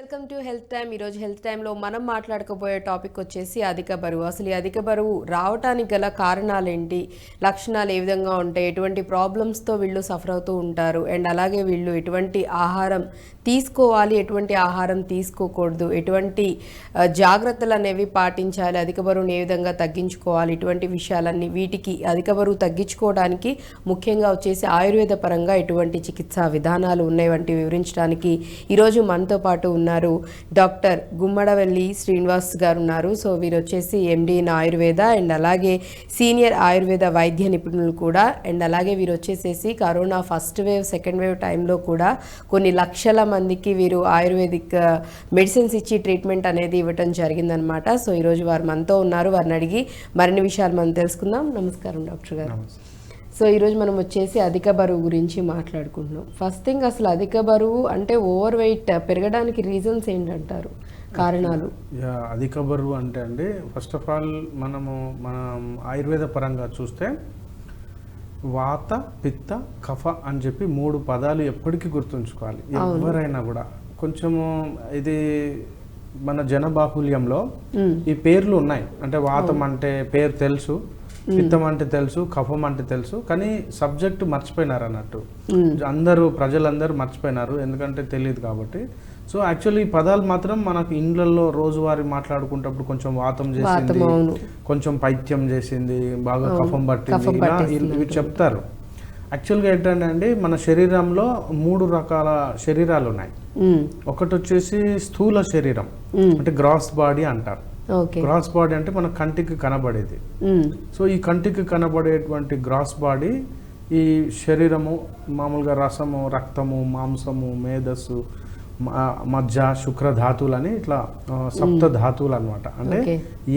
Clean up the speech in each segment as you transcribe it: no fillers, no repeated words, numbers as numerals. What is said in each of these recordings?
Welcome to health time. ఈరోజు health టైంలో మనం మాట్లాడుకోబోయే టాపిక్ వచ్చేసి అధిక బరువు. అసలు ఈ అధిక బరువు రావటానికి గల కారణాలు ఏంటి, లక్షణాలు ఏ విధంగా ఉంటాయి, ఎటువంటి ప్రాబ్లమ్స్తో వీళ్ళు సఫర్ అవుతూ ఉంటారు, అండ్ అలాగే వీళ్ళు ఎటువంటి ఆహారం తీసుకోవాలి, ఎటువంటి ఆహారం తీసుకోకూడదు, ఎటువంటి జాగ్రత్తలు అనేవి పాటించాలి, అధిక బరువుని ఏ విధంగా తగ్గించుకోవాలి, ఇటువంటి విషయాలన్నీ వీటికి అధిక బరువు తగ్గించుకోవడానికి ముఖ్యంగా వచ్చేసి ఆయుర్వేద పరంగా ఎటువంటి చికిత్సా విధానాలు ఉన్నాయి వంటి వివరించడానికి ఈరోజు మనతో పాటు ఉన్నారు డాక్టర్ గుమ్మడవెల్లి శ్రీనివాస్ గారు ఉన్నారు. సో వీరు వచ్చేసి ఎండి ఇన్ ఆయుర్వేద అండ్ అలాగే సీనియర్ ఆయుర్వేద వైద్య నిపుణులు కూడా. అండ్ అలాగే వీరు వచ్చేసేసి corona first wave second wave టైంలో కూడా కొన్ని లక్షల మందికి వీరు ఆయుర్వేదిక్ మెడిసిన్స్ ఇచ్చి ట్రీట్మెంట్ అనేది ఇవ్వటం జరిగిందనమాట. సో ఈరోజు వారు మనతో ఉన్నారు, వారిని అడిగి మరిన్ని విషయాలు మనం తెలుసుకుందాం. నమస్కారం డాక్టర్ గారు. సో ఈరోజు మనం వచ్చేసి అధిక బరువు గురించి మాట్లాడుకుంటున్నాం. ఫస్ట్ థింగ్, అసలు అధిక బరువు అంటే ఓవర్ వెయిట్ పెరగడానికి రీజన్స్ ఏంటంటారు, కారణాలు? అధిక బరువు అంటే అండి, ఫస్ట్ ఆఫ్ ఆల్ మన ఆయుర్వేద పరంగా చూస్తే వాత పిత్త కఫ అని చెప్పి 3 పదాలు ఎప్పటికీ గుర్తుంచుకోవాలి ఎవరైనా కూడా. కొంచెము ఇది మన జనబాహుల్యంలో ఈ పేర్లు ఉన్నాయి. అంటే వాతం అంటే పేరు తెలుసు, పిత్తం అంటే తెలుసు, కఫం అంటే తెలుసు, కానీ సబ్జెక్టు మర్చిపోయినారు అన్నట్టు. ప్రజలందరూ మర్చిపోయినారు, ఎందుకంటే తెలియదు కాబట్టి. సో యాక్చువల్లీ ఈ పదాలు మాత్రం మనకు ఇండ్లలో రోజువారీ మాట్లాడుకుంటప్పుడు కొంచెం వాతం చేసింది, కొంచెం పైత్యం చేసింది, బాగా కఫం పట్టింది, ఇలా ఇవి చెప్తారు. యాక్చువల్గా ఏంటంటే అండి, మన శరీరంలో 3 రకాల శరీరాలు ఉన్నాయి. ఒకటి వచ్చేసి స్థూల శరీరం, అంటే గ్రాస్ బాడీ అంటారు. గ్రాస్ బాడీ అంటే మన కంటికి కనబడేది. సో ఈ కంటికి కనబడేటువంటి గ్రాస్ బాడీ, ఈ శరీరము మామూలుగా రసము, రక్తము, మాంసము, మేధస్సు, మజ్జ, శుక్రధాతువులు అని ఇట్లా సప్త ధాతువులు అనమాట. అంటే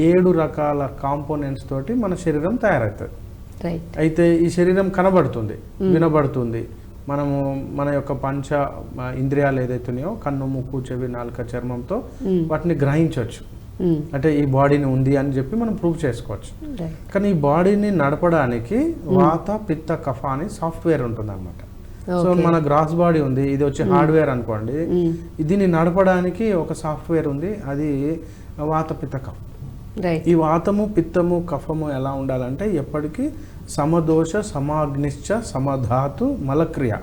7 రకాల కాంపోనెంట్స్ తోటి మన శరీరం తయారవుతుంది. అయితే ఈ శరీరం కనబడుతుంది, వినబడుతుంది. మనము మన యొక్క పంచ ఇంద్రియాలు ఏదైతున్నాయో, కన్ను, ముక్కు, చెవి, నాలుక, చర్మంతో వాటిని గ్రహించవచ్చు. అంటే ఈ బాడీని ఉంది అని చెప్పి మనం ప్రూవ్ చేసుకోవచ్చు. కానీ ఈ బాడీని నడపడానికి వాత పిత్త కఫ అని సాఫ్ట్వేర్ ఉంటుంది అనమాట. సో మన గ్రాస్ బాడీ ఉంది, ఇది వచ్చి హార్డ్వేర్ అనుకోండి. దీన్ని నడపడానికి ఒక సాఫ్ట్వేర్ ఉంది, అది వాత పిత్త కఫ. ఈ వాతము పిత్తము కఫము ఎలా ఉండాలంటే ఎప్పటికీ సమదోష సమాగ్నిశ్చ సమధాతు మలక్రియ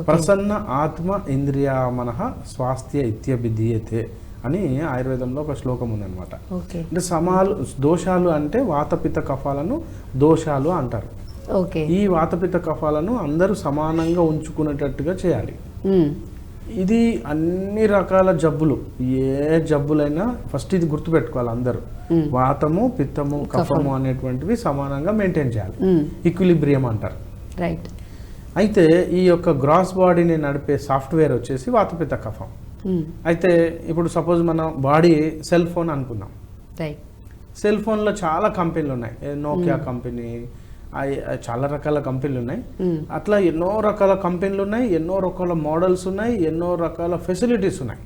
ప్రసన్న ఆత్మ ఇంద్రియ మనః స్వాస్థ్య ఇత్యభిధీయతే అని ఆయుర్వేదంలో ఒక శ్లోకం ఉందన్నమాట. అంటే దోషాలు అంటే వాతపిత్త కఫాలను దోషాలు అంటారు. ఈ వాతపిత్త కఫాలను అందరూ సమానంగా ఉంచుకునేటట్టుగా చేయాలి. ఇది అన్ని రకాల జబ్బులు, ఏ జబ్బులైనా ఫస్ట్ ఇది గుర్తుపెట్టుకోవాలి అందరూ. వాతము పిత్తము కఫము అనేటువంటివి సమానంగా మెయింటైన్ చేయాలి, ఈక్విలిబ్రియం అంటారు. అయితే ఈ యొక్క గ్రాస్ బాడీని నడిపే సాఫ్ట్వేర్ వచ్చేసి వాతపిత్త కఫం. అయితే ఇప్పుడు సపోజ్ మన బాడీ సెల్ ఫోన్ అనుకుందాం. సెల్ ఫోన్లో చాలా కంపెనీలు ఉన్నాయి, నోకియా కంపెనీ, చాలా రకాల కంపెనీలు ఉన్నాయి. అట్లా ఎన్నో రకాల కంపెనీలు ఉన్నాయి, ఎన్నో రకాల మోడల్స్ ఉన్నాయి, ఎన్నో రకాల ఫెసిలిటీస్ ఉన్నాయి.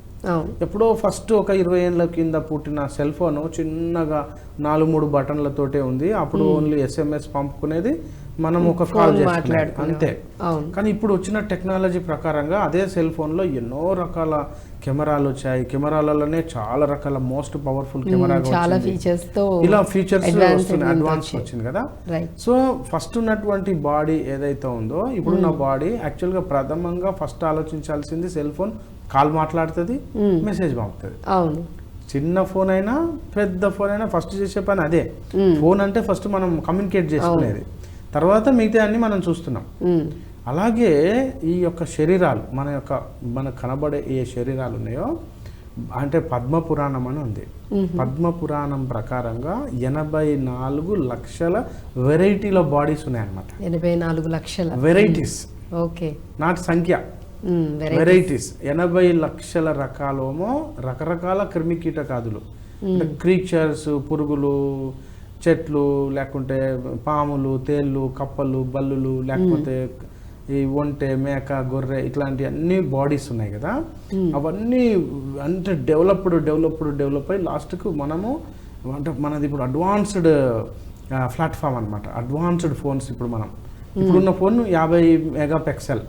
ఎప్పుడో ఫస్ట్ ఒక 20 ఏళ్ళ కింద పుట్టిన సెల్ ఫోన్ చిన్నగా 4-3 బటన్లతోటే ఉంది. అప్పుడు ఓన్లీ SMS పంపుకునేది, మనం ఒక కాల్ చేసుకునేది అంతే. కానీ ఇప్పుడు వచ్చిన టెక్నాలజీ ప్రకారంగా అదే సెల్ ఫోన్లో ఎన్నో రకాల కెమెరాలు వచ్చాయి. కెమెరాలలోనే చాలా రకాల మోస్ట్ పవర్ఫుల్ కెమెరా, ఇలా ఫీచర్స్ వస్తున్నాయి, అడ్వాన్స్ వచ్చింది కదా. సో ఫస్ట్ ఉన్నటువంటి బాడీ ఏదైతే ఉందో, ఇప్పుడు నా బాడీ యాక్చువల్గా ప్రథమంగా ఫస్ట్ ఆలోచించాల్సింది సెల్ ఫోన్. కాల్ మాట్లాడుతుంది, మెసేజ్ పంపుతుంది. చిన్న ఫోన్ అయినా పెద్ద ఫోన్ అయినా ఫస్ట్ చేసే పని అదే. ఫోన్ అంటే ఫస్ట్ మనం కమ్యూనికేట్ చేసుకునేది, తర్వాత మిగతా అన్ని మనం చూస్తున్నాం. అలాగే ఈ యొక్క శరీరాలు, మన కనబడే ఏ శరీరాలు ఉన్నాయో, అంటే పద్మ పురాణం అని ఉంది. పద్మ పురాణం ప్రకారంగా 84 లక్షల వెరైటీల బాడీస్ ఉన్నాయి అన్నమాట. 84 లక్షల వెరైటీస్, నాటి సంఖ్య, వెరైటీస్. 80 లక్షల రకాలేమో రకరకాల క్రిమి కీటకాదులు, క్రీచర్స్, పురుగులు, చెట్లు, లేకుంటే పాములు, తేళ్ళు, కప్పలు, బల్లులు, లేకపోతే ఈ ఒంటె, మేక, గొర్రె, ఇట్లాంటి అన్ని బాడీస్ ఉన్నాయి కదా. అవన్నీ అంటే డెవలప్ అయ్యి లాస్ట్కు మనది ఇప్పుడు అడ్వాన్స్డ్ ప్లాట్ఫామ్ అనమాట. అడ్వాన్స్డ్ ఫోన్స్ ఇప్పుడున్న ఫోన్ 50 మెగాపిక్సెల్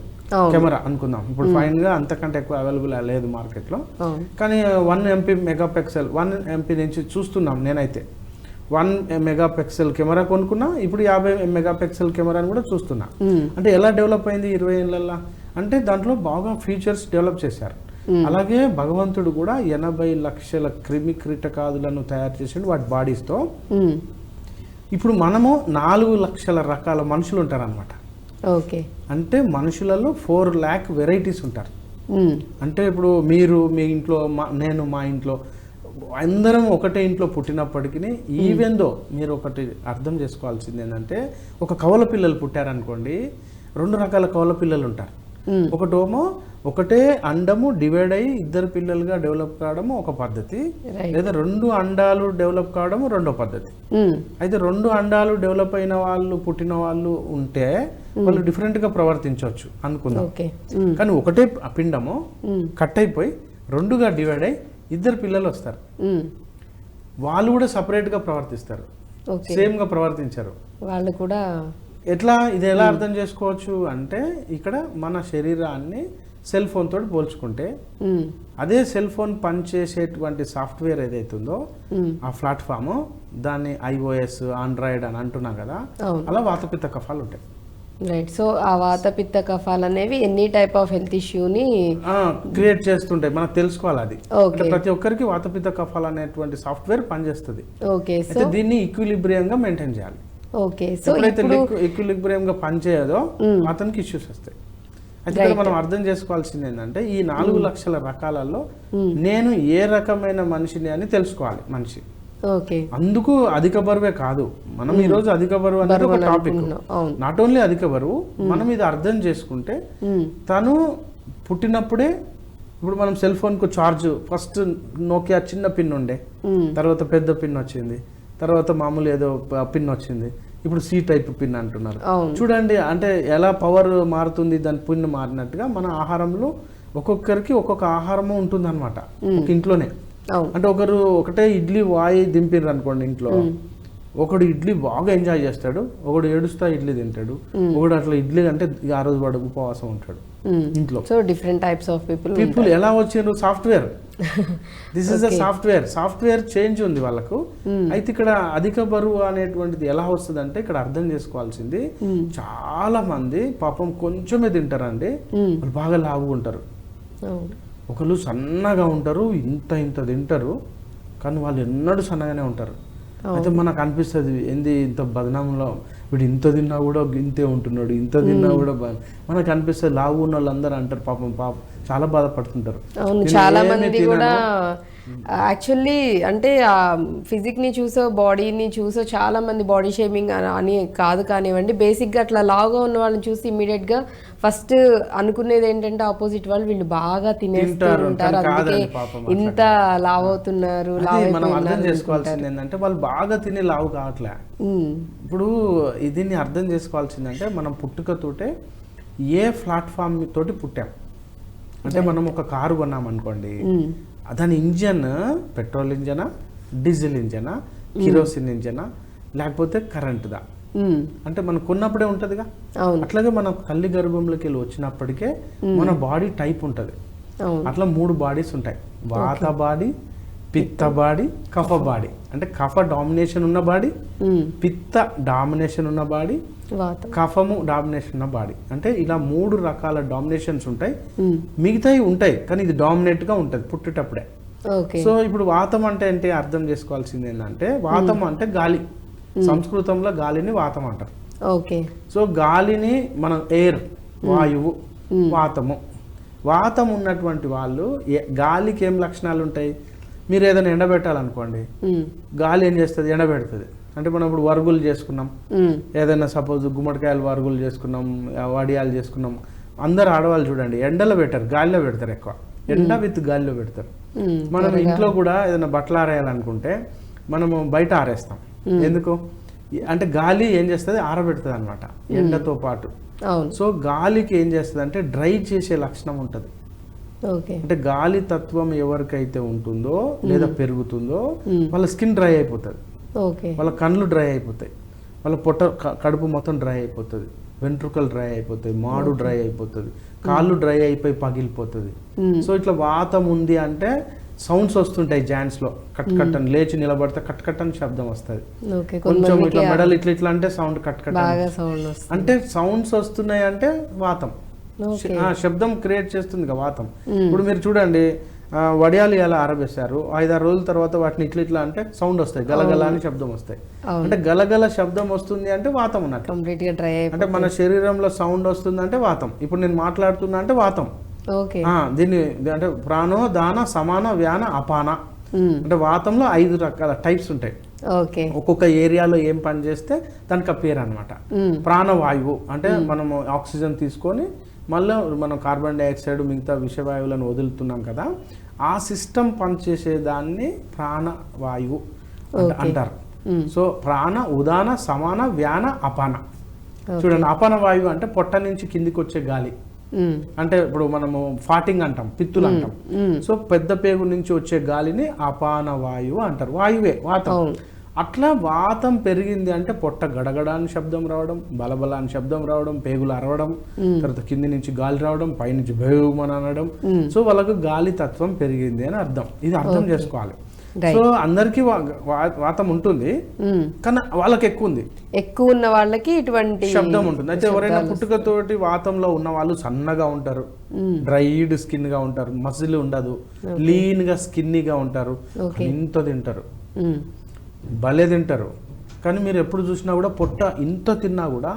కెమెరా అనుకుందాం. ఇప్పుడు ఫైన్ గా అంతకంటే ఎక్కువ అవైలబుల్ లేదు మార్కెట్లో. కానీ 1 MP మెగాపిక్సెల్ 1 MP నుంచి చూస్తున్నాం. నేనైతే 1 మెగాపిక్సెల్ కెమెరా కొనుక్కున్నా, ఇప్పుడు 50 మెగాపిక్సెల్ కెమెరాని కూడా చూస్తున్నా. అంటే ఎలా డెవలప్ అయింది 20 ఏళ్ళల్లో అంటే దాంట్లో బాగా ఫీచర్స్ డెవలప్ చేశారు. అలాగే భగవంతుడు కూడా 80 లక్షల క్రిమి కీటకాదులను తయారు చేసిండు వాటి బాడీస్తో. ఇప్పుడు మనము 4 లక్షల రకాల మనుషులు ఉంటారన్నమాట. ఓకే, అంటే మనుషులలో 4 lakh వెరైటీస్ ఉంటారు. అంటే ఇప్పుడు మీరు మీ ఇంట్లో, నేను మా ఇంట్లో, అందరం ఒకటే ఇంట్లో పుట్టినప్పటికీ, ఈవెన్ దో మీరు ఒకటి అర్థం చేసుకోవాల్సింది ఏంటంటే, ఒక కవల పిల్లలు పుట్టారనుకోండి, 2 రకాల కవల పిల్లలు ఉంటారు. ఒకటేమో ఒకటే అండము డివైడ్ అయ్యి 2 పిల్లలుగా డెవలప్ కావడము ఒక పద్ధతి, లేదా 2 అండాలు డెవలప్ కావడము రెండో పద్ధతి. అయితే 2 అండాలు డెవలప్ అయిన వాళ్ళు పుట్టిన వాళ్ళు ఉంటే వాళ్ళు డిఫరెంట్ గా ప్రవర్తించవచ్చు అనుకుందాం. కానీ ఒకటే పిండము కట్ అయిపోయి 2గా డివైడ్ అయ్యి 2 పిల్లలు వస్తారు. వాళ్ళు కూడా సపరేట్ గా ప్రవర్తిస్తారు, సేమ్ గా ప్రవర్తించారు వాళ్ళు కూడా. ఎట్లా ఇది ఎలా అర్థం చేసుకోవచ్చు అంటే, ఇక్కడ మన శరీరాన్ని సెల్ ఫోన్ తోటి పోల్చుకుంటే, అదే సెల్ ఫోన్ పనిచేసేటువంటి సాఫ్ట్వేర్ ఏదైతుందో ఆ ప్లాట్ఫామ్, దాన్ని iOS ఆండ్రాయిడ్ అని అంటున్నాం కదా, అలా వాతపిత్త కఫాలు ఉంటాయి. రైట్. సో ఆ వాతపిత్త కఫాలు అనేవి ఎనీ టైప్ ఆఫ్ హెల్త్ ఇష్యూని క్రియేట్ చేస్తుంటాయి. మనం తెలుసుకోవాలి అది. ప్రతి ఒక్కరికి వాతపిత్త కఫాలు అనేటువంటి సాఫ్ట్వేర్ పనిచేస్తుంది. ఓకే, సో దీన్ని ఈక్విలిబ్రియం గా మెయింటైన్ చేయాలి. ఓకే, సో ఎప్పుడైతే ఈక్విలిబ్రియం గా పనిచేయదో అతనికి ఇష్యూస్ వస్తాయి. అయితే ఇక్కడ మనం అర్థం చేసుకోవాల్సింది ఏంటంటే, ఈ 4 లక్షల రకాలలో నేను ఏ రకమైన మనిషిని అని తెలుసుకోవాలి మనిషి. అందుకు అధిక బరువే కాదు, మనం ఈ రోజు అధిక బరువు అనేది ఒక టాపిక్. నాట్ ఓన్లీ అధిక బరువు, మనం ఇది అర్థం చేసుకుంటే, తను పుట్టినప్పుడే, ఇప్పుడు మనం సెల్ ఫోన్ కు చార్జ్ ఫస్ట్ నోకియా చిన్న పిన్ ఉండే, తర్వాత పెద్ద పిన్ వచ్చింది, తర్వాత మామూలు ఏదో పిన్ వచ్చింది, ఇప్పుడు సి టైప్ పిన్ అంటున్నారు. చూడండి అంటే ఎలా పవర్ మారుతుంది, దాని పిన్ మారినట్టుగా మన ఆహారంలో ఒక్కొక్కరికి ఒక్కొక్క ఆహారము ఉంటుంది అనమాట ఒక ఇంట్లోనే. అంటే ఒకటే ఇడ్లీ వాయి దింపిర్రు అనుకోండి ఇంట్లో, ఒకడు ఇడ్లీ బాగా ఎంజాయ్ చేస్తాడు, ఒకడు ఏడుస్తా ఇడ్లీ తింటాడు, ఒకడు అట్లా ఇడ్లీ అంటే ఆ రోజు వాడు ఉపవాసం ఉంటాడు ఇంట్లో. So different types of people ఎలా వచ్చారు, software. This is a software change ఉంది వాళ్ళకు. అయితే ఇక్కడ అధిక బరువు అనేటువంటిది ఎలా వస్తుంది అంటే, ఇక్కడ అర్థం చేసుకోవాల్సింది, చాలా మంది పాపం కొంచెమే తింటారండి, వాళ్ళు బాగా లావుగా ఉంటారు. ఒకళ్ళు సన్నగా ఉంటారు, ఇంత తింటారు, కానీ వాళ్ళు ఎన్నడూ సన్నగానే ఉంటారు. అయితే మనకు అనిపిస్తుంది, ఏంది ఇంత బదనాంలో వీడు ఇంత తిన్నా కూడా ఇంతే ఉంటున్నాడు, ఇంత తిన్నా కూడా మనకు అనిపిస్తుంది. లావు ఉన్న వాళ్ళందరూ అంటారు పాపం చాలా బాధపడుతుంటారు. అవును, చాలా మంది కూడా యాక్చువల్లీ అంటే ఫిజిక్ని చూసో బాడీని చూసో చాలా మంది బాడీ షేమింగ్ అని కాదు కానివ్వండి, బేసిక్గా అట్లా లావుగా ఉన్న వాళ్ళని చూసి ఇమీడియట్గా ఫస్ట్ అనుకునేది ఏంటంటే ఆపోజిట్ వాళ్ళు వీళ్ళు బాగా తినేస్తూ ఉంటారు, అందుకే ఇంత లావు అవుతున్నారు. మనం అర్థం చేసుకోవాల్సింది ఏంటంటే, వాళ్ళు బాగా తిని లావు కావట్లే. ఇప్పుడు దీన్ని అర్థం చేసుకోవాల్సిందంటే, మనం పుట్టుకతోటే ఏ ప్లాట్ఫామ్ తోటి పుట్టాం. అంటే మనం ఒక కారు కొన్నాం అనుకోండి, దాని ఇంజన్ పెట్రోల్ ఇంజనా, డీజిల్ ఇంజనా, కిరోసిన్ ఇంజనా, లేకపోతే కరెంటుదా, అంటే మనం కొన్నప్పుడే ఉంటదిగా. అట్లాగే మన తల్లి గర్భంలోకి వెళ్ళి వచ్చినప్పటికే మన బాడీ టైప్ ఉంటది. అట్లా 3 బాడీస్ ఉంటాయి, వాత బాడీ, పిత్త బాడీ, కఫ బాడీ. అంటే కఫ డామినేషన్ ఉన్న బాడీ, పిత్త డామినేషన్ ఉన్న బాడీ, కఫము డామినేషన్ ఉన్న బాడీ. అంటే ఇలా 3 రకాల డామినేషన్స్ ఉంటాయి. మిగతాయి ఉంటాయి కానీ ఇది డామినేట్ గా ఉంటది పుట్టేటప్పుడే. సో ఇప్పుడు వాతం అంటే ఏంటి అర్థం చేసుకోవాల్సింది ఏంటంటే, వాతం అంటే గాలి, సంస్కృతంలో గాలిని వాతం అంటారు. సో గాలిని మనం ఎయిర్, వాయువు, వాతము. వాతం ఉన్నటువంటి వాళ్ళు గాలికి ఏం లక్షణాలు ఉంటాయి, మీరు ఏదైనా ఎండబెట్టాలనుకోండి, గాలి ఏం చేస్తుంది, ఎండబెడుతుంది. అంటే మనం ఇప్పుడు వరుగులు చేసుకున్నాం, ఏదైనా సపోజ్ గుమ్మడికాయలు వరుగులు చేసుకున్నాం, వడియాలు చేసుకున్నాం, అందరు ఆడవాళ్ళు చూడండి ఎండలో పెట్టారు, గాలిలో పెడతారు. ఎక్కువ ఎండ విత్ గాలిలో పెడతారు. మనం ఇంట్లో కూడా ఏదైనా బట్టలు ఆరేయాలనుకుంటే మనము బయట ఆరేస్తాం. ఎందుకు అంటే గాలి ఏం చేస్తుంది, ఆరబెడుతుంది అనమాట ఎండతో పాటు. సో గాలికి ఏం చేస్తుంది అంటే డ్రై చేసే లక్షణం ఉంటుంది. అంటే గాలి తత్వం ఎవరికైతే ఉంటుందో లేదా పెరుగుతుందో వాళ్ళ స్కిన్ డ్రై అయిపోతుంది, వాళ్ళ కళ్ళు డ్రై అయిపోతాయి, వాళ్ళ కడుపు మొత్తం డ్రై అయిపోతుంది, వెంట్రుకలు డ్రై అయిపోతాయి, మాడు డ్రై అయిపోతుంది, కాళ్ళు డ్రై అయిపోయి పగిలిపోతుంది. సో ఇట్లా వాతం ఉంది అంటే సౌండ్స్ వస్తుంటాయి జాయింట్స్ లో, కట్ కట్ అని లేచి నిలబడితే కట్ కట్ అని శబ్దం వస్తుంది. కొంచెం ఇట్లా మెడల్ ఇట్లా ఇట్లా అంటే సౌండ్ కట్ కట్ అంటే సౌండ్స్ వస్తున్నాయి అంటే వాతం శబ్దం క్రియేట్ చేస్తుంది వాతం. ఇప్పుడు మీరు చూడండి, వడియాలు ఇలా ఆరబేశారు, 5-6 రోజుల తర్వాత వాటిని ఇట్లా ఇట్లా అంటే సౌండ్ వస్తాయి, గలగల అని శబ్దం వస్తాయి. అంటే గలగల శబ్దం వస్తుంది అంటే వాతం ఉన్నట్టు. అంటే మన శరీరంలో సౌండ్ వస్తుంది అంటే వాతం. ఇప్పుడు నేను మాట్లాడుతున్నా అంటే వాతం. దీన్ని అంటే ప్రాణో దాన సమాన వ్యాన అపాన అంటే వాతంలో 5 రకాల టైప్స్ ఉంటాయి. ఒక్కొక్క ఏరియాలో ఏం పని చేస్తే దానికి ఆ పేరు అనమాట. ప్రాణవాయువు అంటే మనము ఆక్సిజన్ తీసుకొని మళ్ళీ మనం కార్బన్ డైఆక్సైడ్ మిగతా విషవాయువులను వదులుతున్నాం కదా, ఆ సిస్టమ్ పనిచేసే దాన్ని ప్రాణవాయువు అంటారు. సో ప్రాణ ఉదాన సమాన వ్యాన అపాన. చూడండి, అపాన వాయువు అంటే పొట్ట నుంచి కిందికి వచ్చే గాలి. అంటే ఇప్పుడు మనము ఫాటింగ్ అంటాం, పిత్తులు అంటాం. సో పెద్ద పేగు నుంచి వచ్చే గాలిని అపాన వాయువు అంటారు. వాయువే వాతం. అట్లా వాతం పెరిగింది అంటే పొట్ట గడగడాన్ని శబ్దం రావడం, బలబలాన్ని శబ్దం రావడం, పేగులు అరవడం, తర్వాత కింది నుంచి గాలి రావడం, పైనుంచి భేమని అనడం. సో వాళ్ళకు గాలి తత్వం పెరిగింది అని అర్థం. ఇది అర్థం చేసుకోవాలి. సో అందరికి వాతం ఉంటుంది, కానీ వాళ్ళకి ఎక్కువ ఉన్న వాళ్ళకి ఇటువంటి శబ్దం ఉంటుంది. అయితే ఎవరైనా పుట్టుకతోటి వాతంలో ఉన్న వాళ్ళు సన్నగా ఉంటారు, డ్రైడ్ స్కిన్ గా ఉంటారు, మసిల్ ఉండదు, లీన్ గా స్కిన్నీగా ఉంటారు, ఇంత తింటారు, భలే తింటారు. కానీ మీరు ఎప్పుడు చూసినా కూడా పొట్ట ఇంత తిన్నా కూడా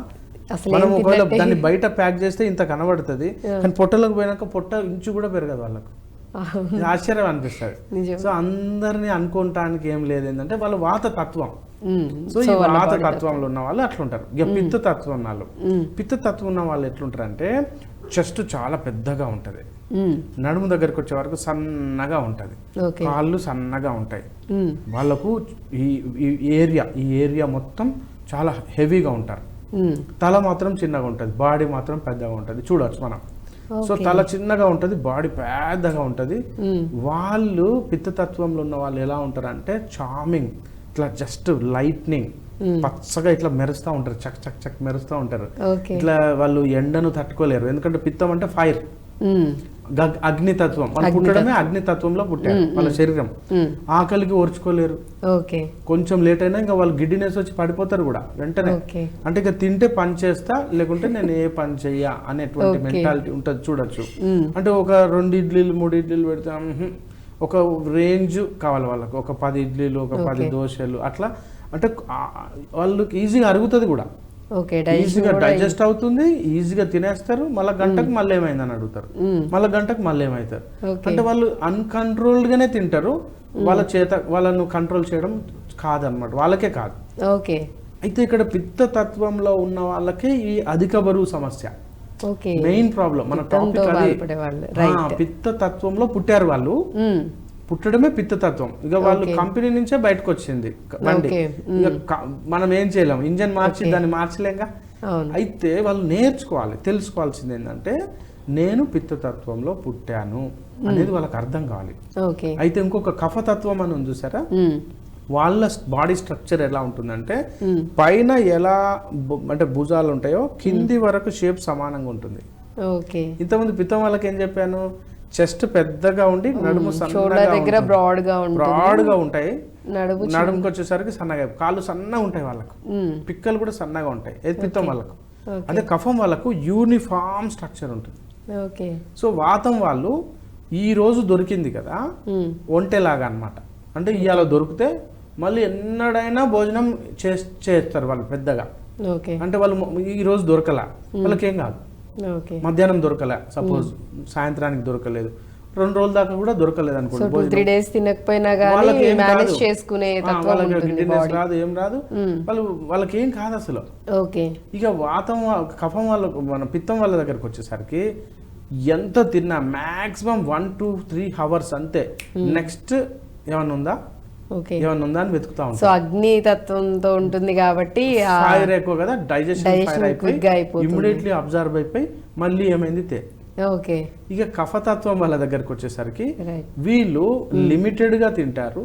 మనం ఒకవేళ దాన్ని బయట ప్యాక్ చేస్తే ఇంత కనబడుతుంది, కానీ పొట్టలోకి పోయినాక పొట్ట ఇంచు కూడా పెరగదు వాళ్ళకు. ఆశ్చర్యం అనిపిస్తుంది. సో అందరినీ అనుకోవటానికి ఏం లేదు, ఏంటంటే వాళ్ళు వాత తత్వం. సో ఈ వాత తత్వంలో ఉన్న వాళ్ళు అట్లుంటారు. ఇక పిత్త తత్వం వాళ్ళు, పిత్త తత్వం ఉన్న వాళ్ళు ఎట్లుంటారు అంటే చెస్ట్ చాలా పెద్దగా ఉంటది, నడుము దగ్గరికి వచ్చే వరకు సన్నగా ఉంటది, కాళ్ళు సన్నగా ఉంటాయి. వాళ్ళకు ఈ ఏరియా మొత్తం చాలా హెవీగా ఉంటారు. తల మాత్రం చిన్నగా ఉంటది, బాడీ మాత్రం పెద్దగా ఉంటది. చూడొచ్చు మనం. సో తల చిన్నగా ఉంటది, బాడీ పెద్దగా ఉంటది. వాళ్ళు పిత్తతత్వంలో ఉన్న వాళ్ళు ఎలా ఉంటారు అంటే చార్మింగ్, ఇట్లా జస్ట్ లైట్నింగ్, పచ్చగా ఇట్లా మెరుస్తూ ఉంటారు, చక్ చక్ చక్ మెరుస్తూ ఉంటారు. ఇట్లా వాళ్ళు ఎండను తట్టుకోలేరు, ఎందుకంటే పిత్తం అంటే ఫైర్, అగ్నితత్వం. వాళ్ళు పుట్టడమే అగ్నితత్వంలో పుట్టారు. వాళ్ళ శరీరం ఆకలికి ఓర్చుకోలేరు. కొంచెం లేట్ అయినా ఇంకా వాళ్ళు గిడ్డినెస్ వచ్చి పడిపోతారు కూడా వెంటనే. అంటే ఇక తింటే పని చేస్తా, లేకుంటే నేను ఏ పని చెయ్యా అనేటువంటి మెంటాలిటీ ఉంటుంది. చూడొచ్చు, అంటే ఒక 2 ఇడ్లీలు 3 ఇడ్లీలు పెడతా, ఒక రేంజ్ కావాలి వాళ్ళకు, ఒక 10 ఇడ్లీలు, ఒక 10 దోశలు అట్లా. అంటే వాళ్ళకి ఈజీగా అరుగుతుంది కూడా, ఈజీగా డైజెస్ట్ అవుతుంది, ఈజీగా తినేస్తారు. మళ్ళీ గంటకు మళ్ళీ ఏమైందని అడుగుతారు, మళ్ళీ గంటకు మళ్ళీ ఏమవుతారు. అంటే వాళ్ళు అన్కంట్రోల్డ్ గానే తింటారు. వాళ్ళ చేత వాళ్ళను కంట్రోల్ చేయడం కాదనమాట, వాళ్ళకే కాదు. అయితే ఇక్కడ పిత్త తత్వంలో ఉన్న వాళ్ళకి ఈ అధిక బరువు సమస్య మెయిన్ ప్రాబ్లం. మన టాపిక్ అది. పిత్త తత్వంలో పుట్టారు వాళ్ళు, పుట్టడమే పిత్తతత్వం. ఇక వాళ్ళు కంపెనీ నుంచే బయటకు వచ్చింది బండి, మనం ఏం చేయలేం, ఇంజన్ మార్చి దాన్ని మార్చలేంగా. అయితే వాళ్ళు నేర్చుకోవాలి, తెలుసుకోవాల్సింది ఏంటంటే నేను పిత్తతత్వంలో పుట్టాను అనేది వాళ్ళకి అర్థం కావాలి. అయితే ఇంకొక కఫతత్వం అని ఉంది చూసారా, వాళ్ళ బాడీ స్ట్రక్చర్ ఎలా ఉంటుందంటే పైన ఎలా అంటే భుజాలు ఉంటాయో కింది వరకు షేప్ సమానంగా ఉంటుంది. ఇంతకుముందు పిత్తం వాళ్ళకి ఏం చెప్పాను, చెస్ట్ పెద్దగా ఉండి నడుము సన్నగా బ్రాడ్ గా ఉంటాయి, నడుముకి వచ్చేసరికి సన్నగా, కాళ్ళు సన్నగా ఉంటాయి వాళ్ళకు, పిక్కలు కూడా సన్నగా ఉంటాయి. ఏది పిత్తం వాళ్ళకు. అదే కఫం వాళ్ళకు యూనిఫామ్ స్ట్రక్చర్ ఉంటుంది. సో వాతం వాళ్ళు ఈ రోజు దొరికింది కదా ఒంటెలాగా అన్నమాట. అంటే ఇవాళ దొరికితే మళ్ళీ ఎన్నడైనా భోజనం చేస్తారు వాళ్ళు పెద్దగా. అంటే వాళ్ళు ఈ రోజు దొరకలా, వాళ్ళకేం కాదు. మధ్యాహ్నం దొరకలే, సపోజ్ సాయంత్రానికి దొరకలేదు, 2 రోజుల దాకా కూడా దొరకలేదు అనుకోండి, 3 days తినకపోయినా గానీ మేనేజ్ చేసుకునే తత్వం ఉంటుంది, రాదు ఏం రాదు, వాళ్ళకి ఏం కాదు అసలు. ఇక వాతం కఫం వాళ్ళ మన పిత్తం వాళ్ళ దగ్గరకు వచ్చేసరికి ఎంత తిన్నా మాక్సిమం 1 to 3 hours అంతే. నెక్స్ట్ ఏమన్నా ఉందా అని వెతుకుతా ఉంటాం. సో అగ్ని తత్వంతో ఉంటుంది కాబట్టి ఫైర్ ఎక్కువ కదా, డైజెషన్ ఇమ్మీడియట్లీ అబ్జర్వ్ అయిపోయి మళ్ళీ ఏమైంది ఇక కఫతత్వం వాళ్ళ దగ్గరకు వచ్చేసరికి వీళ్ళు లిమిటెడ్ గా తింటారు,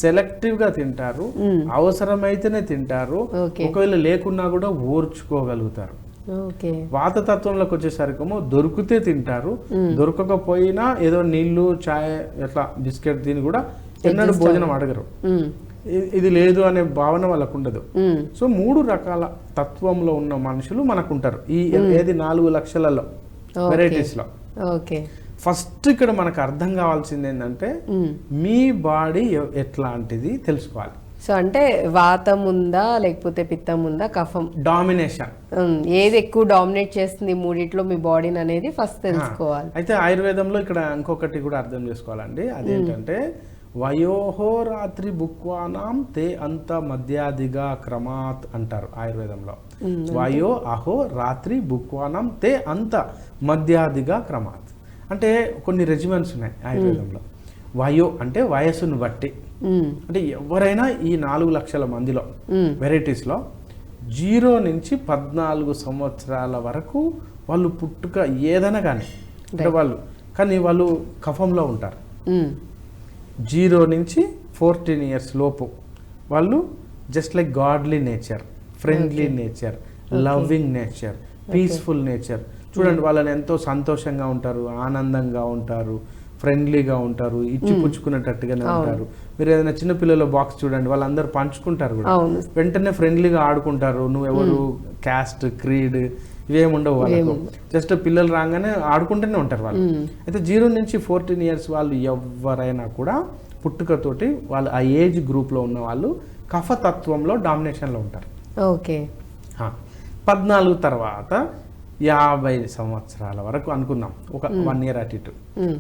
సెలెక్టివ్ గా తింటారు, అవసరమైతేనే తింటారు, ఒకవేళ లేకున్నా కూడా ఓర్చుకోగలుగుతారు. ఓకే. వాతతత్వంలోకి వచ్చేసరికేమో దొరికితే తింటారు, దొరకకపోయినా ఏదో నీళ్లు చాయ్ ఎట్లా బిస్కెట్ దీన్ని కూడా ఎన్నడూ భోజనం అడగరు. ఇది లేదు అనే భావన వాళ్ళకు ఉండదు. సో 3 రకాల తత్వంలో ఉన్న మనుషులు మనకుంటారు ఈ ఏది 4 లక్షలలో వెరైటీస్ లో. ఓకే. ఫస్ట్ ఇక్కడ మనకు అర్థం కావాల్సింది ఏంటంటే మీ బాడీ ఎట్లాంటిది తెలుసుకోవాలి. సో అంటే వాతం ఉందా లేకపోతే పిత్తం ఉందా, కఫం డామినేషన్ ఏది ఎక్కువ డామినేట్ చేస్తుంది మూడిట్లో మీ బాడీని అనేది ఫస్ట్ తెలుసుకోవాలి. అయితే ఆయుర్వేదంలో ఇక్కడ ఇంకొకటి కూడా అర్థం చేసుకోవాలండి. అదేంటంటే వయోహో రాత్రి బుక్వానాం తే అంత మధ్యాదిగా క్రమాత్ అంటారు ఆయుర్వేదంలో. వయో అహో రాత్రి బుక్వానాం తే అంత మధ్యాదిగా క్రమాత్ అంటే కొన్ని రెజిమెంట్స్ ఉన్నాయి ఆయుర్వేదంలో. వయో అంటే వయస్సును బట్టి, అంటే ఎవరైనా ఈ 4 లక్షల మందిలో వెరైటీస్లో 0 నుంచి 14 సంవత్సరాల వరకు వాళ్ళు పుట్టుక ఏదైనా కానీ అంటే వాళ్ళు కఫంలో ఉంటారు. 0 నుంచి 14 ఇయర్స్ లోపు వాళ్ళు just like godly nature, friendly nature, loving nature, peaceful nature. చూడండి వాళ్ళని ఎంతో సంతోషంగా ఉంటారు, ఆనందంగా ఉంటారు, ఫ్రెండ్లీగా ఉంటారు, ఇచ్చి పుచ్చుకునేటట్టుగానే ఉంటారు. మీరు ఏదైనా చిన్న పిల్లల బాక్స్ చూడండి, వాళ్ళందరూ పంచుకుంటారు కూడా, వెంటనే ఫ్రెండ్లీగా ఆడుకుంటారు. నువ్వెవరు, క్యాస్ట్, క్రీడ్ ఇవేమి ఉండవు వాళ్ళకు. జస్ట్ పిల్లలు రాగానే ఆడుకుంటూనే ఉంటారు వాళ్ళు. అయితే 0 నుంచి 14 ఇయర్స్ వాళ్ళు ఎవరైనా కూడా పుట్టుకతోటి వాళ్ళు ఆ ఏజ్ గ్రూప్లో ఉన్న వాళ్ళు కఫతత్వంలో డామినేషన్లో ఉంటారు. ఓకే. 14 తర్వాత 50 సంవత్సరాల వరకు అనుకుందాం, ఒక 1 ఇయర్ అటు ఇటు,